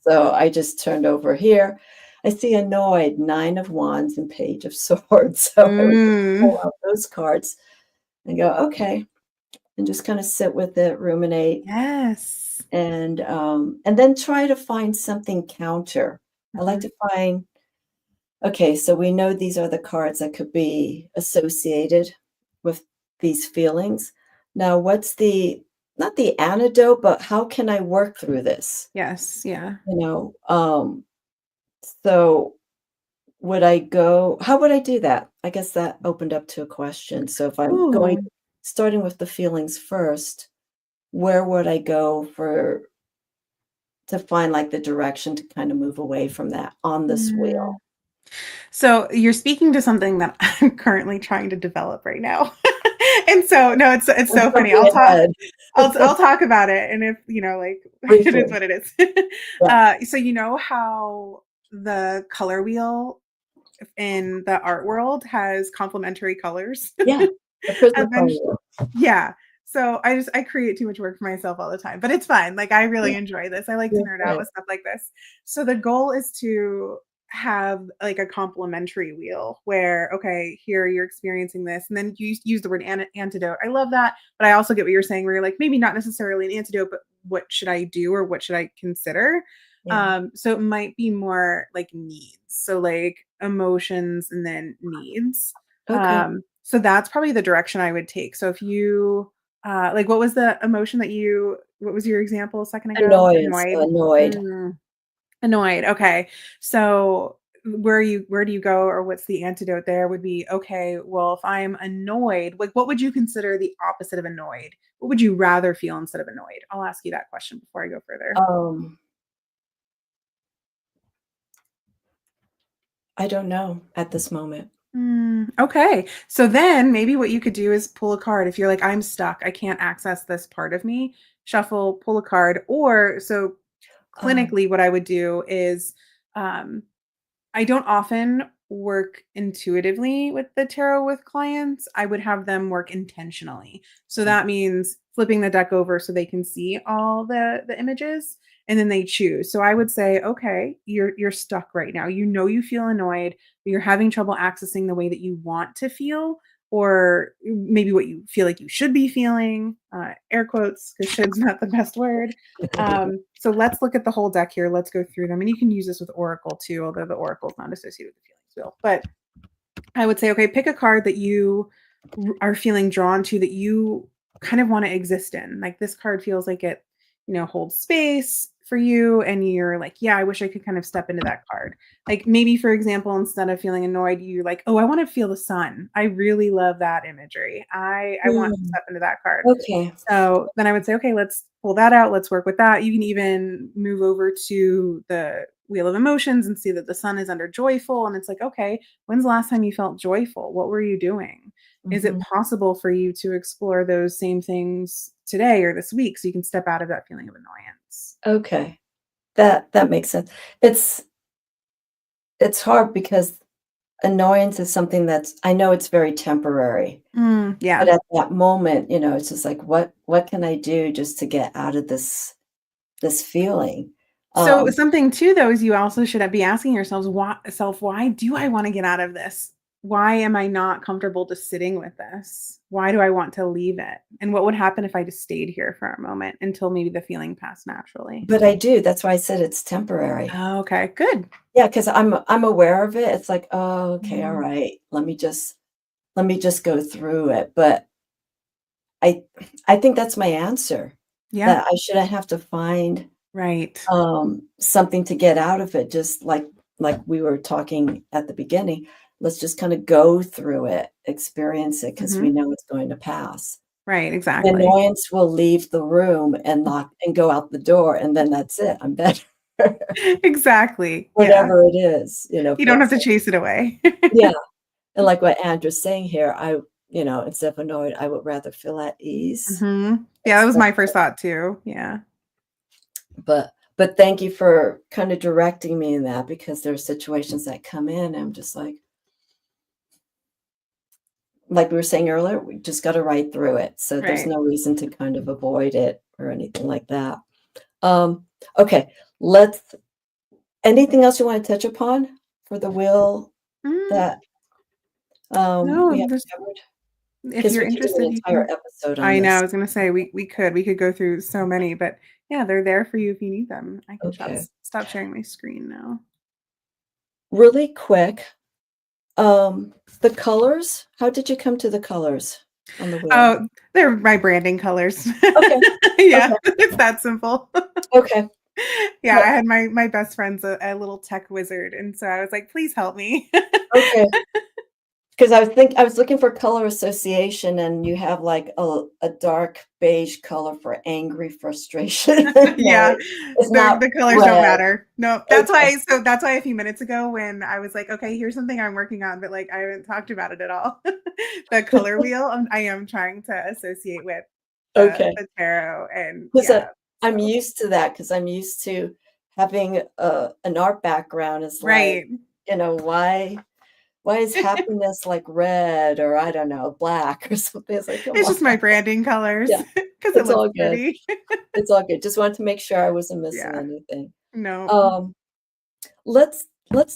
So I just turned over here. I see annoyed, 9 of wands and page of swords. So I would just Mm. pull out those cards and go, okay, and just kind of sit with it, ruminate, Yes. and then try to find something counter. I like Mhm. to find, okay, so we know these are the cards that could be associated with these feelings. Now, what's the, not the antidote, but how can I work through this? Yes, yeah. You know, so would I go, how would I do that? I guess that opened up to a question. So if I'm going, Ooh. starting with the feelings first, where would I go for, to find like the direction to kind of move away from that on this Mm. wheel? So you're speaking to something that I'm currently trying to develop right now. And so no, it's I'm so funny. jumping I'll talk ahead I'll talk about it, and if, like, it is briefly. what it is. Yeah. So you know how the color wheel in the art world has complementary colors? Yeah, the Eventually, Prismacolor. yeah. So I create too much work for myself all the time, but it's fine. Like, I really Yeah, enjoy this. I like to you're nerd out great. with stuff like this. So the goal is to have like a complementary wheel where, okay, here you're experiencing this, and then you use the word antidote. I love that, but I also get what you're saying, where you're like, maybe not necessarily an antidote, but what should I do, or what should I consider? Yeah. So it might be more like needs. So like emotions and then needs. Okay. So that's probably the direction I would take. So if you like, what was the emotion what was your example a second ago? Annoyance, Annoyed. annoyed. Mm, annoyed. Okay. So where do you go, or what's the antidote there would be, okay, well, if I'm annoyed, like what would you consider the opposite of annoyed? What would you rather feel instead of annoyed? I'll ask you that question before I go further. Um, I don't know at this moment. Okay. So then maybe what you could do is pull a card. If you're like, I'm stuck, I can't access this part of me, shuffle, pull a card. Or so Oh, clinically, what I would do is um, I don't often work intuitively with the tarot with clients. I would have them work intentionally. So okay. that means flipping the deck over so they can see all the images, and then they choose. So I would say, okay, you're stuck right now. You know you feel annoyed, but you're having trouble accessing the way that you want to feel, or maybe what you feel like you should be feeling. Air quotes, because should's not the best word. So let's look at the whole deck here. Let's go through them. And you can use this with Oracle too, although the Oracle is not associated with the feelings wheel. But I would say, okay, pick a card that you are feeling drawn to, that you kind of want to exist in. Like, this card feels like it, holds space, for you and you're like, yeah, I wish I could kind of step into that card. Like maybe, for example, instead of feeling annoyed, you're like, oh, I want to feel the sun. I really love that imagery. I want to Mm, step into that card. okay. So then I would say, okay, let's pull that out. Let's work with that. You can even move over to the wheel of emotions and see that the sun is under joyful. And it's like, okay, when's the last time you felt joyful? What were you doing? Is it Mhm. possible for you to explore those same things today or this week so you can step out of that feeling of annoyance? Okay. That makes sense. It's it's hard because annoyance is something that's I know it's very temporary, but Yeah. at that moment, it's just like, what can I do just to get out of this feeling? So Um, something too, though, is you also should be asking yourselves, why do I want to get out of this? Why am I not comfortable just sitting with this? Why do I want to leave it? And what would happen if I just stayed here for a moment until maybe the feeling passed naturally? but I do, that's why I said it's temporary. Oh, okay, good. Yeah, because 'cause I'm aware of it. It's like, "Oh, okay, Mm, alright. Let me just go through it." But I I think that's my answer, yeah, that I shouldn't have to find, right. something to get out of it, just like we were talking at the beginning. Let's just kinda go through it, experience it, because Hmm. we know it's going to pass. Right, The exactly. annoyance will leave the room and lock and go out the door, and then that's it, I'm better. Exactly. Yeah. Whatever it is, You don't have fix to it. chase it away. Yeah, and like what Andrew's saying here, instead of annoyed, I would rather feel at ease, Yeah, that was my especially first thought too. Yeah. but thank you for kinda directing me in that because there are situations that come in, I'm just like we were saying earlier, we just gotta ride through it, so there's Right. no reason to kind of avoid it or anything like that. Um, okay, let's anything else you wanna touch upon for the will Mm, that, we no, haven't there's covered? if Because you're we could do an interested, you entire can. episode on I know, I this. was gonna say we could go through so many, but yeah, they're there for you if you need them. I can Okay. stop sharing my screen now. Really quick, the colors, how did you come to the colors on the wheel? Oh, they're my branding colors. Okay, Yeah, okay, it's that simple. okay, Yeah, I well, had my best friend's a little tech wizard, and so I was like, "Please help me." okay. 'Cause I was looking for color association, and you have, like, a dark beige color for angry frustration. No, Yeah, it's not the colors don't red. matter. No, Okay, that's why a few minutes ago when I was like, "Okay, here's something I'm working on," but, like, I haven't talked about it at all. The color wheel, I am trying to associate with okay. the tarot and 'Cause yeah, I'm so used to that. Because 'cause I'm used to having an art background. Is like, right. why is happiness, like, red or, I don't know, black or something? It's like, "Come It's on." just my branding colors Yeah, because it it's looks all good. pretty. It's all good. Just wanted to make sure I wasn't missing Yeah. anything. No. Um let's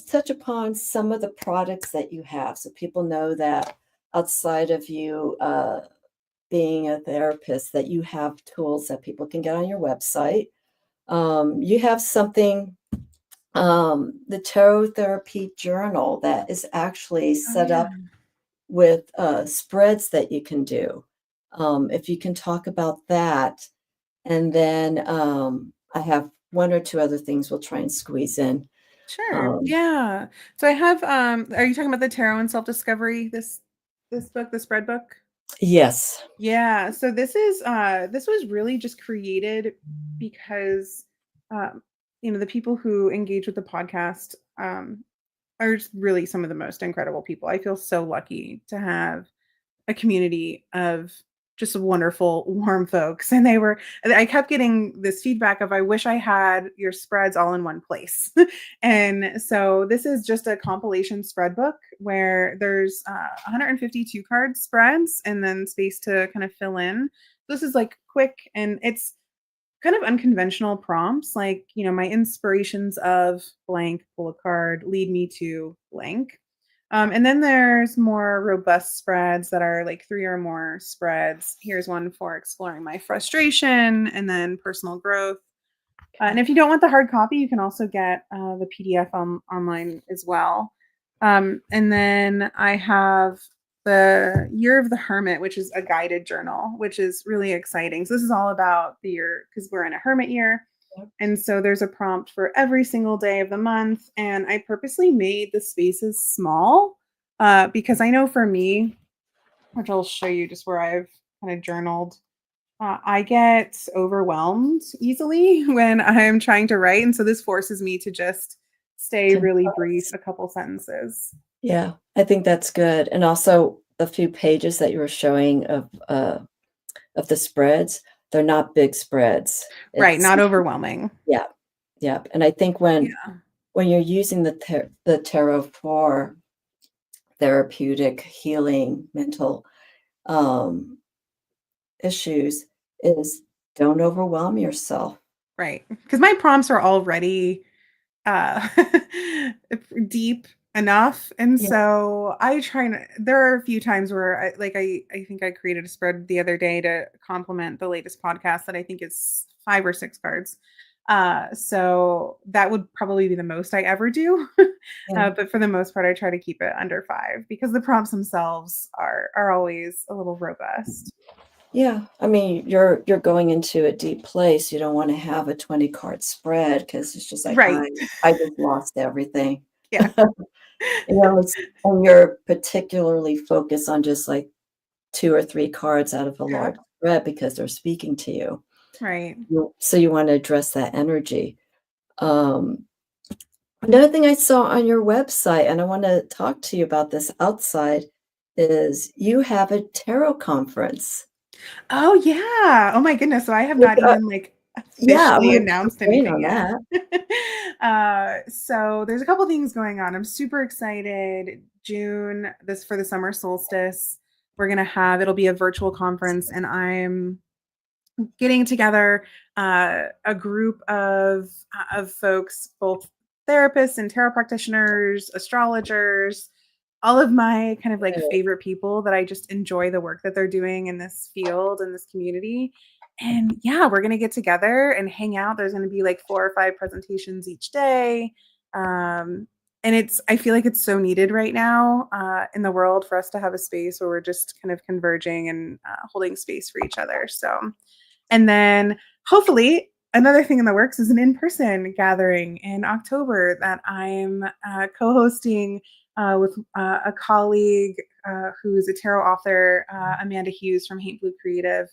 touch upon some of the products that you have so people know that outside of you being a therapist that you have tools that people can get on your website. You have something, the tarot therapy journal that is actually Oh, set yeah. up with spreads that you can do. If you can talk about that, and then I have one or two other things we'll try and squeeze in. Sure. um, Yeah. So I have, are you talking about the Tarot and Self-Discovery, this book, the spread book? yes. Yeah, so this was really just created because um, the people who engage with the podcast are just really some of the most incredible people. I feel so lucky to have a community of just wonderful, warm folks. And I kept getting this feedback of, I wish I had your spreads all in one place. And so this is just a compilation spread book where there's 152 card spreads and then space to kind of fill in. This is like quick and it's kind of unconventional prompts like, my inspirations of blank, pull a card, lead me to blank. And then there's more robust spreads that are like three or more spreads. Here's one for exploring my frustration and then personal growth. And if you don't want the hard copy, you can also get the PDF online as well. And then I have the Year of the Hermit, which is a guided journal, which is really exciting. So this is all about the year because we're in a hermit year. And so there's a prompt for every single day of the month. And I purposely made the spaces small because I know for me, which I'll show you just where I've kind of journaled, I get overwhelmed easily when I'm trying to write. And so this forces me to just stay really brief, Concise. a couple sentences. Yeah, I think that's good, and also the few pages that you were showing of the spreads, they're not big spreads. Right. It's Not overwhelming. yeah, yeah, and I think when Yeah. when you're using the tarot for therapeutic, healing, mental, um, issues is don't overwhelm yourself. Right. Because my prompts are already uh deep enough, and Yeah, so I try and there are a few times where I think I created a spread the other day to complement the latest podcast that I think is 5 or 6 cards. So that would probably be the most I ever do. yeah. But for the most part I try to keep it under 5 because the prompts themselves are always a little robust. Yeah, I mean, you're going into a deep place. You don't wanna have a 20-card spread because it's just like, Right. I just lost everything." Yeah. It's and you're particularly focused on just, like, 2 or 3 cards out of a Yeah. large spread because they're speaking to you. Right. So you wanna address that energy. Um, Another thing I saw on your website, and I wanna talk to you about this outside, is you have a tarot conference. Oh, yeah. Oh my goodness. So I have Which, not even, like, yeah, I officially wanna pick your announced brain anything on yet. that. So there's a couple things going on. I'm super excited. June, this for the summer solstice, we're gonna have it'll be a virtual conference, and I'm getting together a group of folks, both therapists and tarot practitioners, astrologers, all of my kind of like Good. favorite people that I just enjoy the work that they're doing in this field in this community. And yeah, we're gonna get together and hang out. There's gonna be like 4 or 5 presentations each day. Um, and I feel like it's so needed right now in the world for us to have a space where we're just kind of converging and holding space for each other. So and then hopefully another thing in the works is an in-person gathering in October that I'm co-hosting with a colleague who's a tarot author, Amanda Hughes from Hate Blue Creative.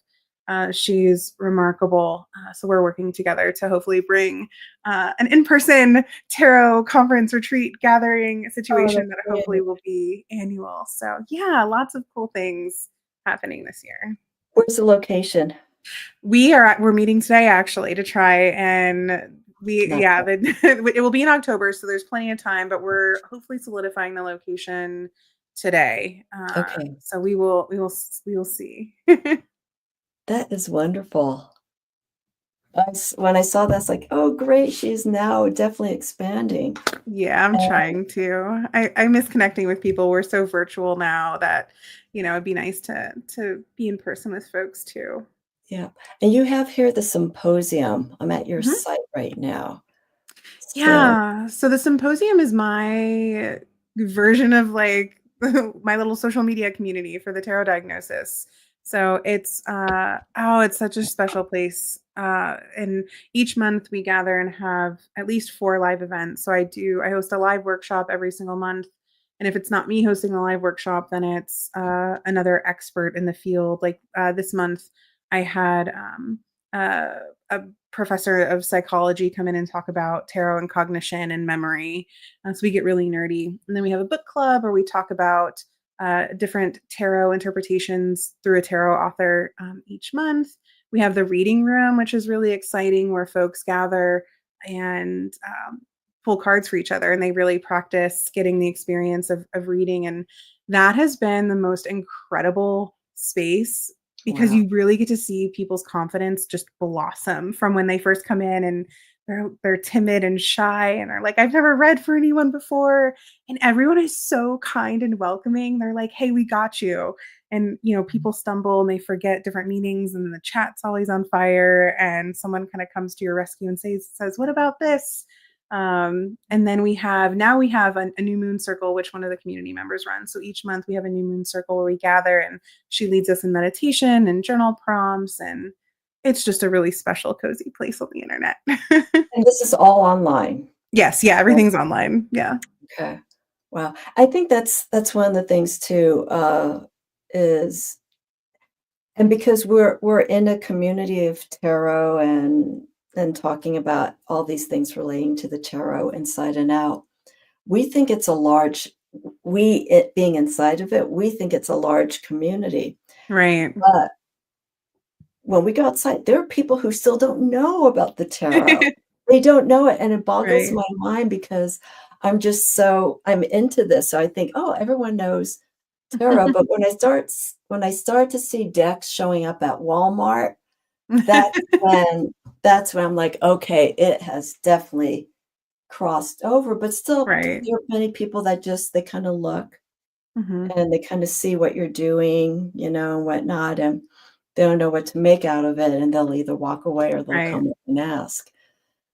She's remarkable. So we're working together to hopefully bring an in-person tarot conference retreat gathering Oh, situation that's that hopefully great. will be annual. So yeah, lots of cool things happening this year. Where's the location? We're meeting today actually to try and we Not yeah, yet. it will be in October, so there's plenty of time, but we're hopefully solidifying the location today. Okay. So we will see. That is wonderful. When I saw that, it's like, "Oh, great, she's now definitely expanding." Yeah, I'm And trying to. I miss connecting with people. We're so virtual now that, it'd be nice to be in person with folks too. yeah, and you have here the symposium. I'm at your Mhm. site right now. So Yeah. So the symposium is my version of like my little social media community for the tarot diagnosis. So it's such a special place. And each month we gather and have at least 4 live events. So I host a live workshop every single month. And if it's not me hosting the live workshop, then it's another expert in the field. Like this month, I had uh, a professor of psychology come in and talk about tarot and cognition and memory. So we get really nerdy. And then we have a book club where we talk about different tarot interpretations through a tarot author each month. We have the reading room, which is really exciting, where folks gather and pull cards for each other, and they really practice getting the experience of reading. And that has been the most incredible space because wow. you really get to see people's confidence just blossom from when they first come in and they're timid and shy and they're like, I've never read for anyone before. And everyone is so kind and welcoming. They're like, hey, we got you. And people stumble and they forget different meanings, and the chat's always on fire. And someone kind of comes to your rescue and says, what about this? And then we have a new moon circle, which one of the community members runs. So each month we have a new moon circle where we gather, and she leads us in meditation and journal prompts, and It's just a really special, cozy place on the internet. And this is all online. Yes, yeah, everything's online. Yeah. Okay. Wow. I think that's one of the things too, is and because we're in a community of tarot and talking about all these things relating to the tarot inside and out, we think it's a large we it being inside of it, we think it's a large community. Right. But when we go outside, there are people who still don't know about the tarot. They don't know it, and it boggles Right. my mind because I'm into this, so I think, "Oh, everyone knows tarot," but when I start to see decks showing up at Walmart, that's when that's when I'm like, "Okay, it has definitely crossed over," but still, Right. there are many people that just they kinda look Mhm. and they kinda see what you're doing, and whatnot, and they don't know what to make out of it, and they'll either walk away or they'll Right. come up and ask.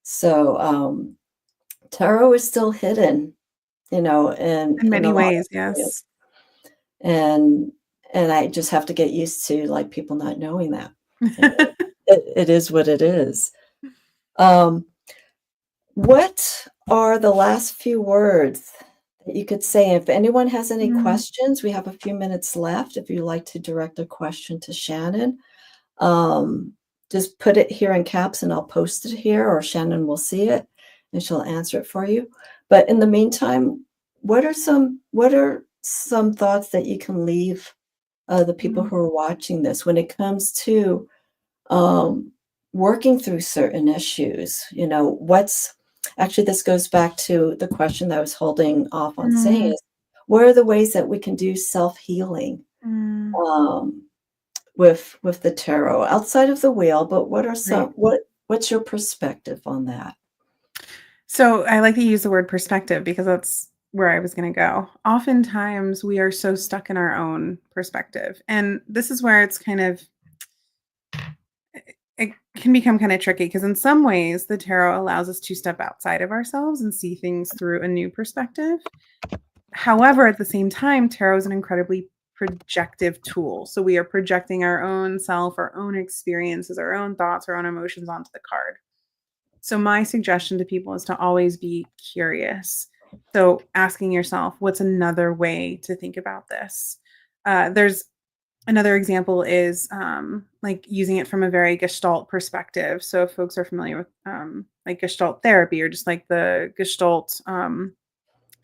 So, tarot is still hidden, In in a many lot ways, of yes. areas, and I just have to get used to, like, people not knowing that, and it is what it is. Um, what are the last few words that you could say? If anyone has any Mm, questions, we have a few minutes left if you'd like to direct a question to Shannon. Um, just put it here in caps and I'll post it here, or Shannon will see it and she'll answer it for you. But in the meantime, what are some thoughts that you can leave the people mm, who are watching this when it comes to um, working through certain issues? What's actually this goes back to the question that I was holding off on saying mm, is what are the ways that we can do self-healing? mm. Um, with the tarot outside of the wheel, but Right. what's your perspective on that? So I like to use the word perspective because that's where I was going to go. Oftentimes, we are so stuck in our own perspective. And this is where it's kind of, it can become kind of tricky because in some ways, the tarot allows us to step outside of ourselves and see things through a new perspective. However, at the same time, tarot is an incredibly projective tool. So we are projecting our own self, our own experiences, our own thoughts, our own emotions onto the card. So my suggestion to people is to always be curious. So asking yourself, what's another way to think about this? There's another example is like using it from a very Gestalt perspective. So if folks are familiar with like Gestalt therapy or just like the Gestalt kind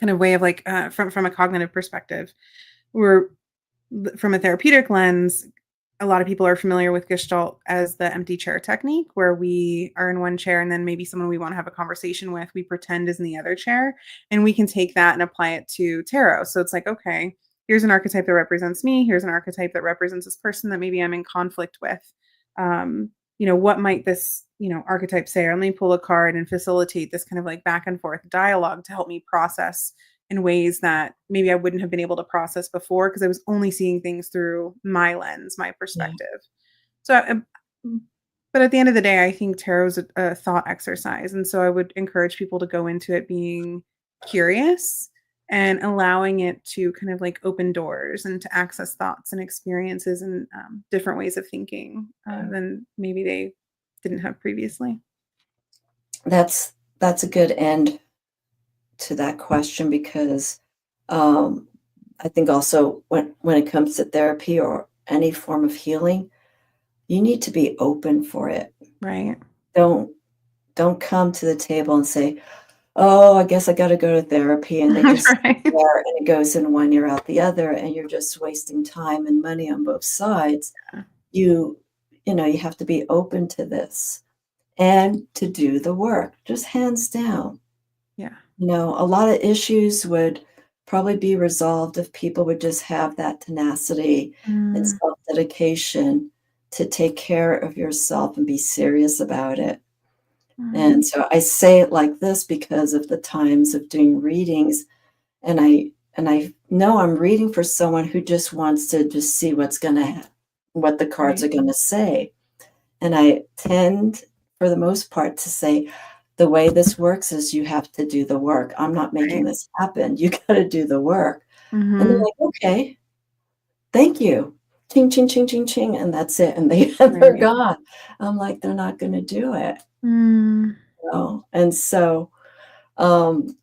of way of like from a cognitive perspective, we're from a therapeutic lens, a lot of people are familiar with Gestalt as the empty chair technique, where we are in one chair and then maybe someone we want to have a conversation with, we pretend is in the other chair. And we can take that and apply it to tarot. So it's like, okay, here's an archetype that represents me. Here's an archetype that represents this person that maybe I'm in conflict with. What might this, archetype say? Or let me pull a card and facilitate this kind of like back and forth dialogue to help me process in ways that maybe I wouldn't have been able to process before because I was only seeing things through my lens, my Yeah, perspective. So, but at the end of the day, I think tarot is a thought exercise. And so I would encourage people to go into it being curious and allowing it to kind of like open doors and to access thoughts and experiences and different ways of thinking yeah. than maybe they didn't have previously. That's a good end to that question because, um, I think also when it comes to therapy or any form of healing, you need to be open for it. Right. Don't don't come to the table and say, "Oh, I guess I gotta go to therapy," and they just sit Right. there and it goes in one ear out the other, and you're just wasting time and money on both sides. You you have to be open to this and to do the work, just hands down. Yeah. A lot of issues would probably be resolved if people would just have that tenacity and Mm, self-dedication to take care of yourself and be serious about it. mm, And so I say it like this because of the times of doing readings, and I know I'm reading for someone who just wants to just see what the cards right. are gonna say. And I tend, for the most part, to say, "The way this works is you have to do the work. I'm not making Right. this happen. You gotta do the work." And they're Mhm. like, "Okay, thank you." ching, ching, ching, ching, ching, and that's it, and they're Right. gone. I'm like, they're not going to do it, Mm, and um,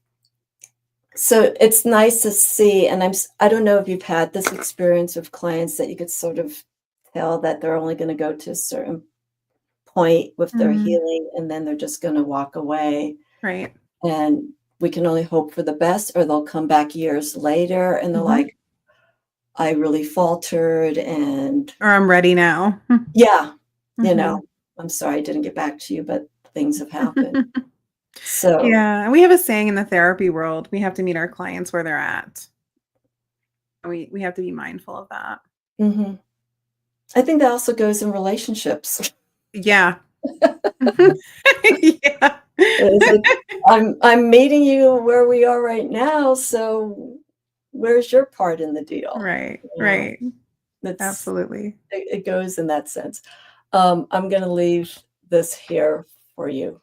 so it's nice to see, and I don't know if you've had this experience with clients that you could sort of tell that they're only going to go to a certain point with their mm, healing, and then they're just going to walk away, right. and we can only hope for the best, or they'll come back years later and they're Mhm. like, I really faltered, and Or I'm ready now. yeah, you know, Mhm. I'm sorry I didn't get back to you, but things have happened. So, Yeah, and we have a saying in the therapy world, we have to meet our clients where they're at. We have to be mindful of that. mhm. I think that also goes in relationships. Yeah. Yeah. It's like, I'm meeting you where we are right now, so where's your part in the deal? Right, You know, right. it's Absolutely. it goes in that sense. I'm gonna leave this here for you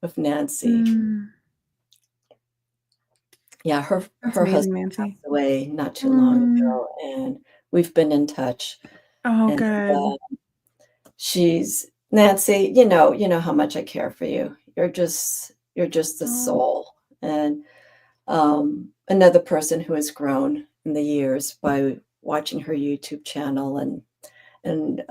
with Nancy. Mm, Yeah, that's her amazing, husband passed Nancy. away not too long Mm. ago, and we've been in touch, Oh, and, good. she's Nancy, you know how much I care for you. You're just the Oh, soul, and, another person who has grown in the years by watching her YouTube channel and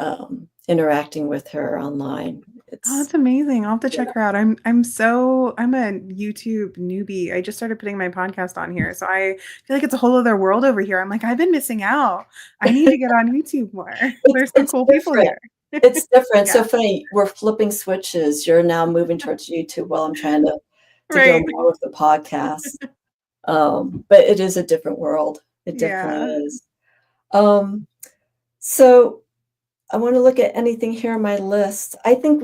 interacting with her online. oh, It's that's amazing. I'll have to yeah. check her out. I'm a YouTube newbie. I just started putting my podcast on here, so I feel like it's a whole other world over here. I'm like, I've been missing out. I need to get on YouTube more. There's some It's cool people different. here. It's different. Yeah, So funny, we're flipping switches. You're now moving towards YouTube while I'm trying to go right. more with the podcast. But it is a different world. It definitely Yeah. is. Um, so I want to look at anything here on my list. I think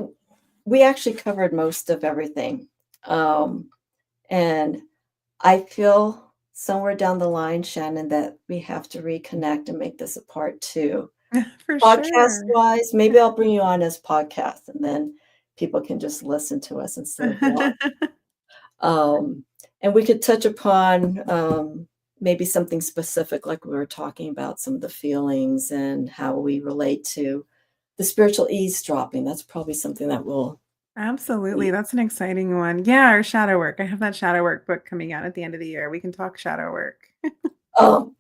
we actually covered most of everything. Um, and I feel somewhere down the line, Shannon, that we have to reconnect and make this a part two. For sure. Podcast-wise, maybe I'll bring you on as podcast, and then people can just listen to us instead of watch. Um, and we could touch upon, maybe something specific, like we were talking about some of the feelings and how we relate to the spiritual eavesdropping. That's probably something that will Absolutely. be That's an exciting one. Yeah, our shadow work. I have that shadow work book coming out at the end of the year. We can talk shadow work. um,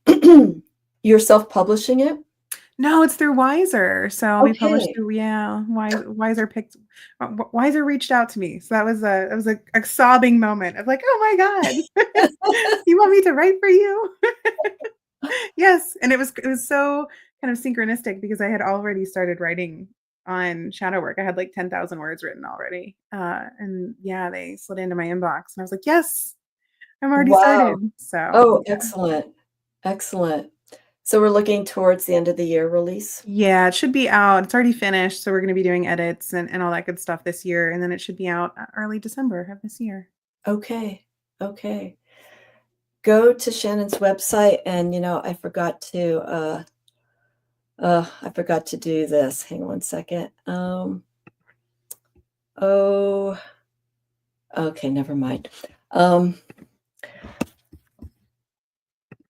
you're self-publishing it? No, it's through Wiser. So we published Okay. through, yeah, Wiser picked Wiser reached out to me. So that was a sobbing moment of like, oh my God, you want me to write for you? Yes. And it was so kind of synchronistic because I had already started writing on shadow work. I had like 10,000 words written already. And yeah, they slid into my inbox and I was like, yes, I'm already Wow. started. So Oh, yeah. excellent. Excellent. So we're looking towards the end of the year release? Yeah, it should be out. It's already finished, so we're gonna be doing edits and all that good stuff this year, and then it should be out, early December of this year. Okay. Okay. Go to Shannon's website and, I forgot to do this. Hang on one second. Oh, okay, never mind.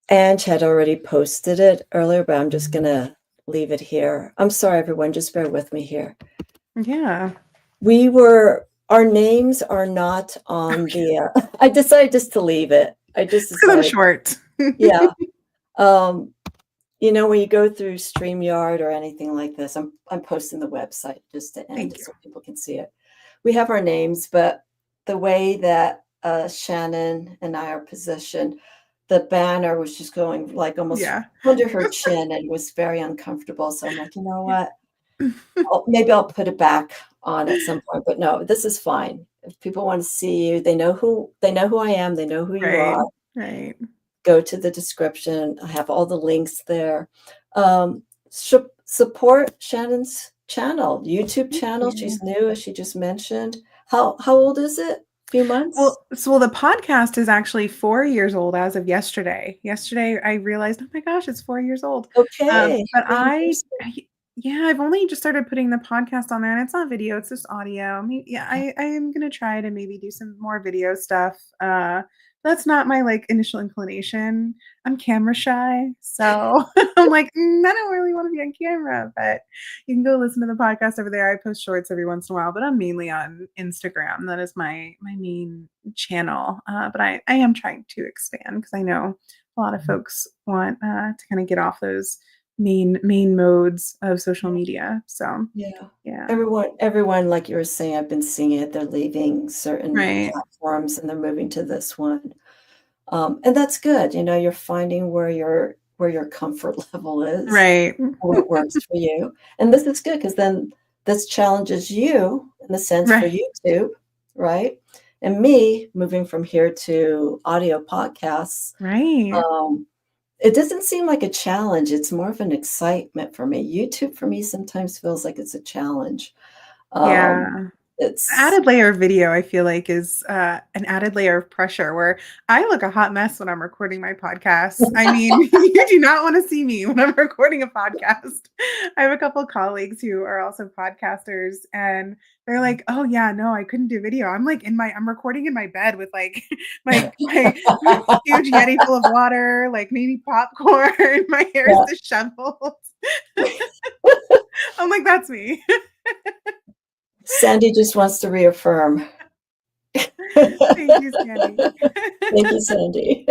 Ange had already posted it earlier, but I'm just gonna leave it here. I'm sorry, everyone, just bear with me here. Yeah. Our names are not on the, I decided just to leave it. I just Because I'm decided, short. yeah. Um, when you go through StreamYard or anything like this, I'm posting the website just to end Thank it you. so people can see it. We have our names, but the way that Shannon and I are positioned, the banner was just going like almost Yeah. under her chin and was very uncomfortable. So I'm like, you know Yeah. what? Maybe I'll put it back on at some point. But no, this is fine. If people want to see you, they know who I am, they know who you Right, are. right. Go to the description. I have all the links there. Support Shannon's channel, YouTube Thank channel. you. She's new, as she just mentioned. How old is it? A few months? Well, the podcast is actually 4 years old as of yesterday. Yesterday, I realized, "Oh my gosh, it's 4 years old." Okay. But Happy anniversary. yeah, I've only just started putting the podcast on there, and it's not video, it's just audio. I mean, yeah, I am gonna try to maybe do some more video stuff. that's not my like initial inclination. I'm camera shy. So I'm like, I don't really want to be on camera, but you can go listen to the podcast over there. I post shorts every once in a while, but I'm mainly on Instagram. That is my main channel. But I am trying to expand because I know a lot of folks want to kind of get off those main modes of social media. So Yeah. yeah. Everyone, like you were saying, I've been seeing it, they're leaving certain Right. platforms and they're moving to this one. And that's good, you're finding where your comfort level is, Right. what works for you. And this is good because then this challenges you in the sense for Right. YouTube, right? And me moving from here to audio podcasts, Right. um, it doesn't seem like a challenge. It's more of an excitement for me. YouTube for me sometimes feels like it's a challenge. Um, Yeah. it's Added layer of video, I feel like, is an added layer of pressure where I look a hot mess when I'm recording my podcasts. I mean, you do not want to see me when I'm recording a podcast. I have a couple colleagues who are also podcasters, and they're like, "Oh yeah, no, I couldn't do video." I'm like I'm recording in my bed with like my huge Yeti full of water, like maybe popcorn. My hair is yeah. disheveled. I'm like, that's me. Sandy just wants to reaffirm. Thank you, Sandy. Thank you, Sandy.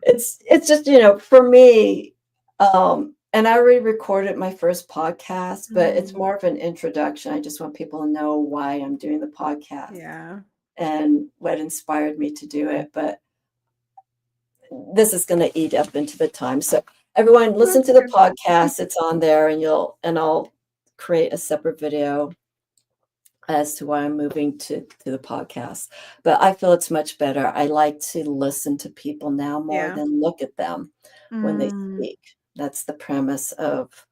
It's just, for me, and I already recorded my first podcast, but it's Mm, more of an introduction. I just want people to know why I'm doing the podcast yeah. and what inspired me to do it. But this is going to eat up into the time. So everyone listen That's to the good. podcast. It's on there and I'll create a separate video as to why I'm moving to the podcast. But I feel it's much better. I like to listen to people now more Yeah. than look at them when they Mm, speak. That's the premise of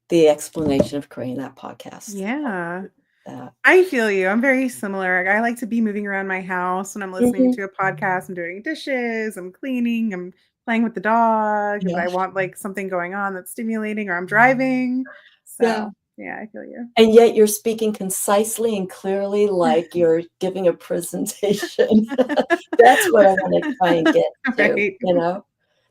the explanation of creating that podcast. yeah. That. I feel you. I'm very similar. I like to be moving around my house when I'm listening Mhm. to a podcast. I'm doing dishes, I'm cleaning, I'm playing with the dog, but Yeah. I want like something going on that's stimulating, or I'm driving. Yeah. So, yeah, I feel you. And yet you're speaking concisely and clearly like you're giving a presentation. That's what I want to try and get to, Right.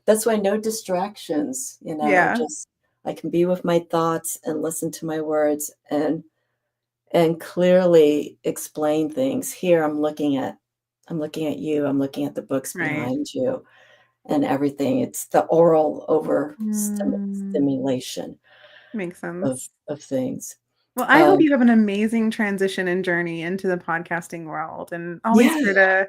That's why no distractions, Yeah. just I can be with my thoughts and listen to my words and clearly explain things. Here I'm looking at you, I'm looking at the books Right. behind you and everything. It's the oral over Mm, stimulation makes of sense. things. Well, I hope Um, you have an amazing transition and journey into the podcasting world, and always yeah. here to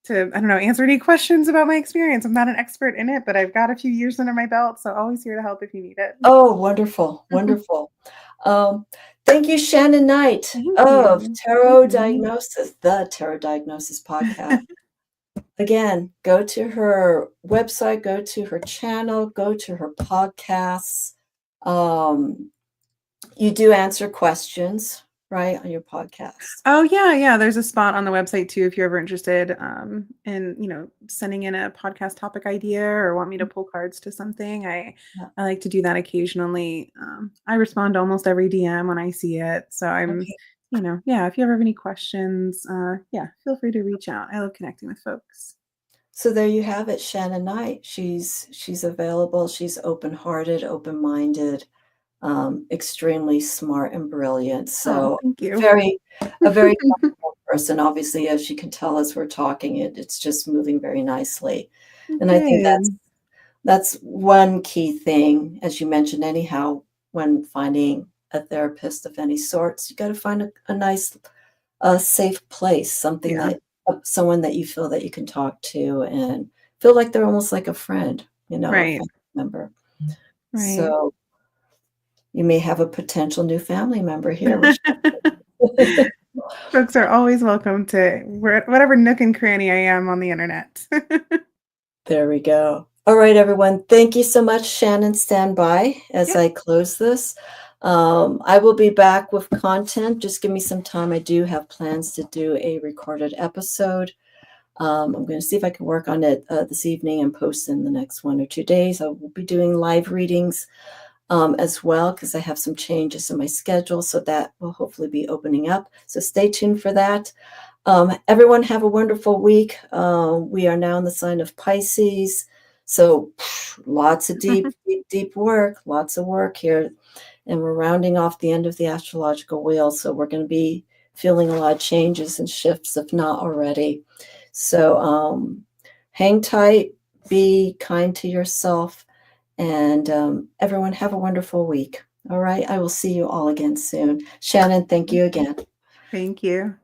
I don't know, answer any questions about my experience. I'm not an expert in it, but I've got a few years under my belt, so always here to help if you need it. Oh, wonderful, wonderful. Um, Thank you, Shannon Knight Thank of you. Thank Tarot you. Diagnosis, the Tarot Diagnosis podcast. Again, go to her website, go to her channel, go to her podcasts. Um, you do answer questions, right, on your podcast. Oh, yeah, yeah, there's a spot on the website too if you're ever interested, in, sending in a podcast topic idea or want me to pull cards to something. Yeah. I like to do that occasionally. I respond to almost every DM when I see it, so Okay. yeah, if you ever have any questions, yeah, feel free to reach out. I love connecting with folks. So there you have it, Shannon Knight. She's available. She's open-hearted, open-minded, extremely smart and brilliant. Oh, So thank you. a very thoughtful person. Obviously, as you can tell as we're talking, it's just moving very nicely. And I think Good. that's one key thing, as you mentioned, anyhow, when finding a therapist of any sorts, you got to find a nice, safe place, something Yeah, someone that you feel that you can talk to and feel like they're almost like a friend, a right, family member. right. So you may have a potential new family member here, which Folks are always welcome to whatever nook and cranny I am on the internet. there we go. All right, everyone. Thank you so much, Shannon. Stand by as Yep. I close this. I will be back with content. Just give me some time. I do have plans to do a recorded episode. I'm going to see if I can work on it this evening and post in the next 1 or 2 days. I will be doing live readings as well because I have some changes in my schedule. So that will hopefully be opening up. So stay tuned for that. Everyone have a wonderful week. We are now in the sign of Pisces. So lots of deep, deep, deep work, lots of work here. And we're rounding off the end of the astrological wheel. So we're going to be feeling a lot of changes and shifts, if not already. So hang tight, be kind to yourself, and everyone have a wonderful week. All right. I will see you all again soon. Shannon, thank you again. Thank you.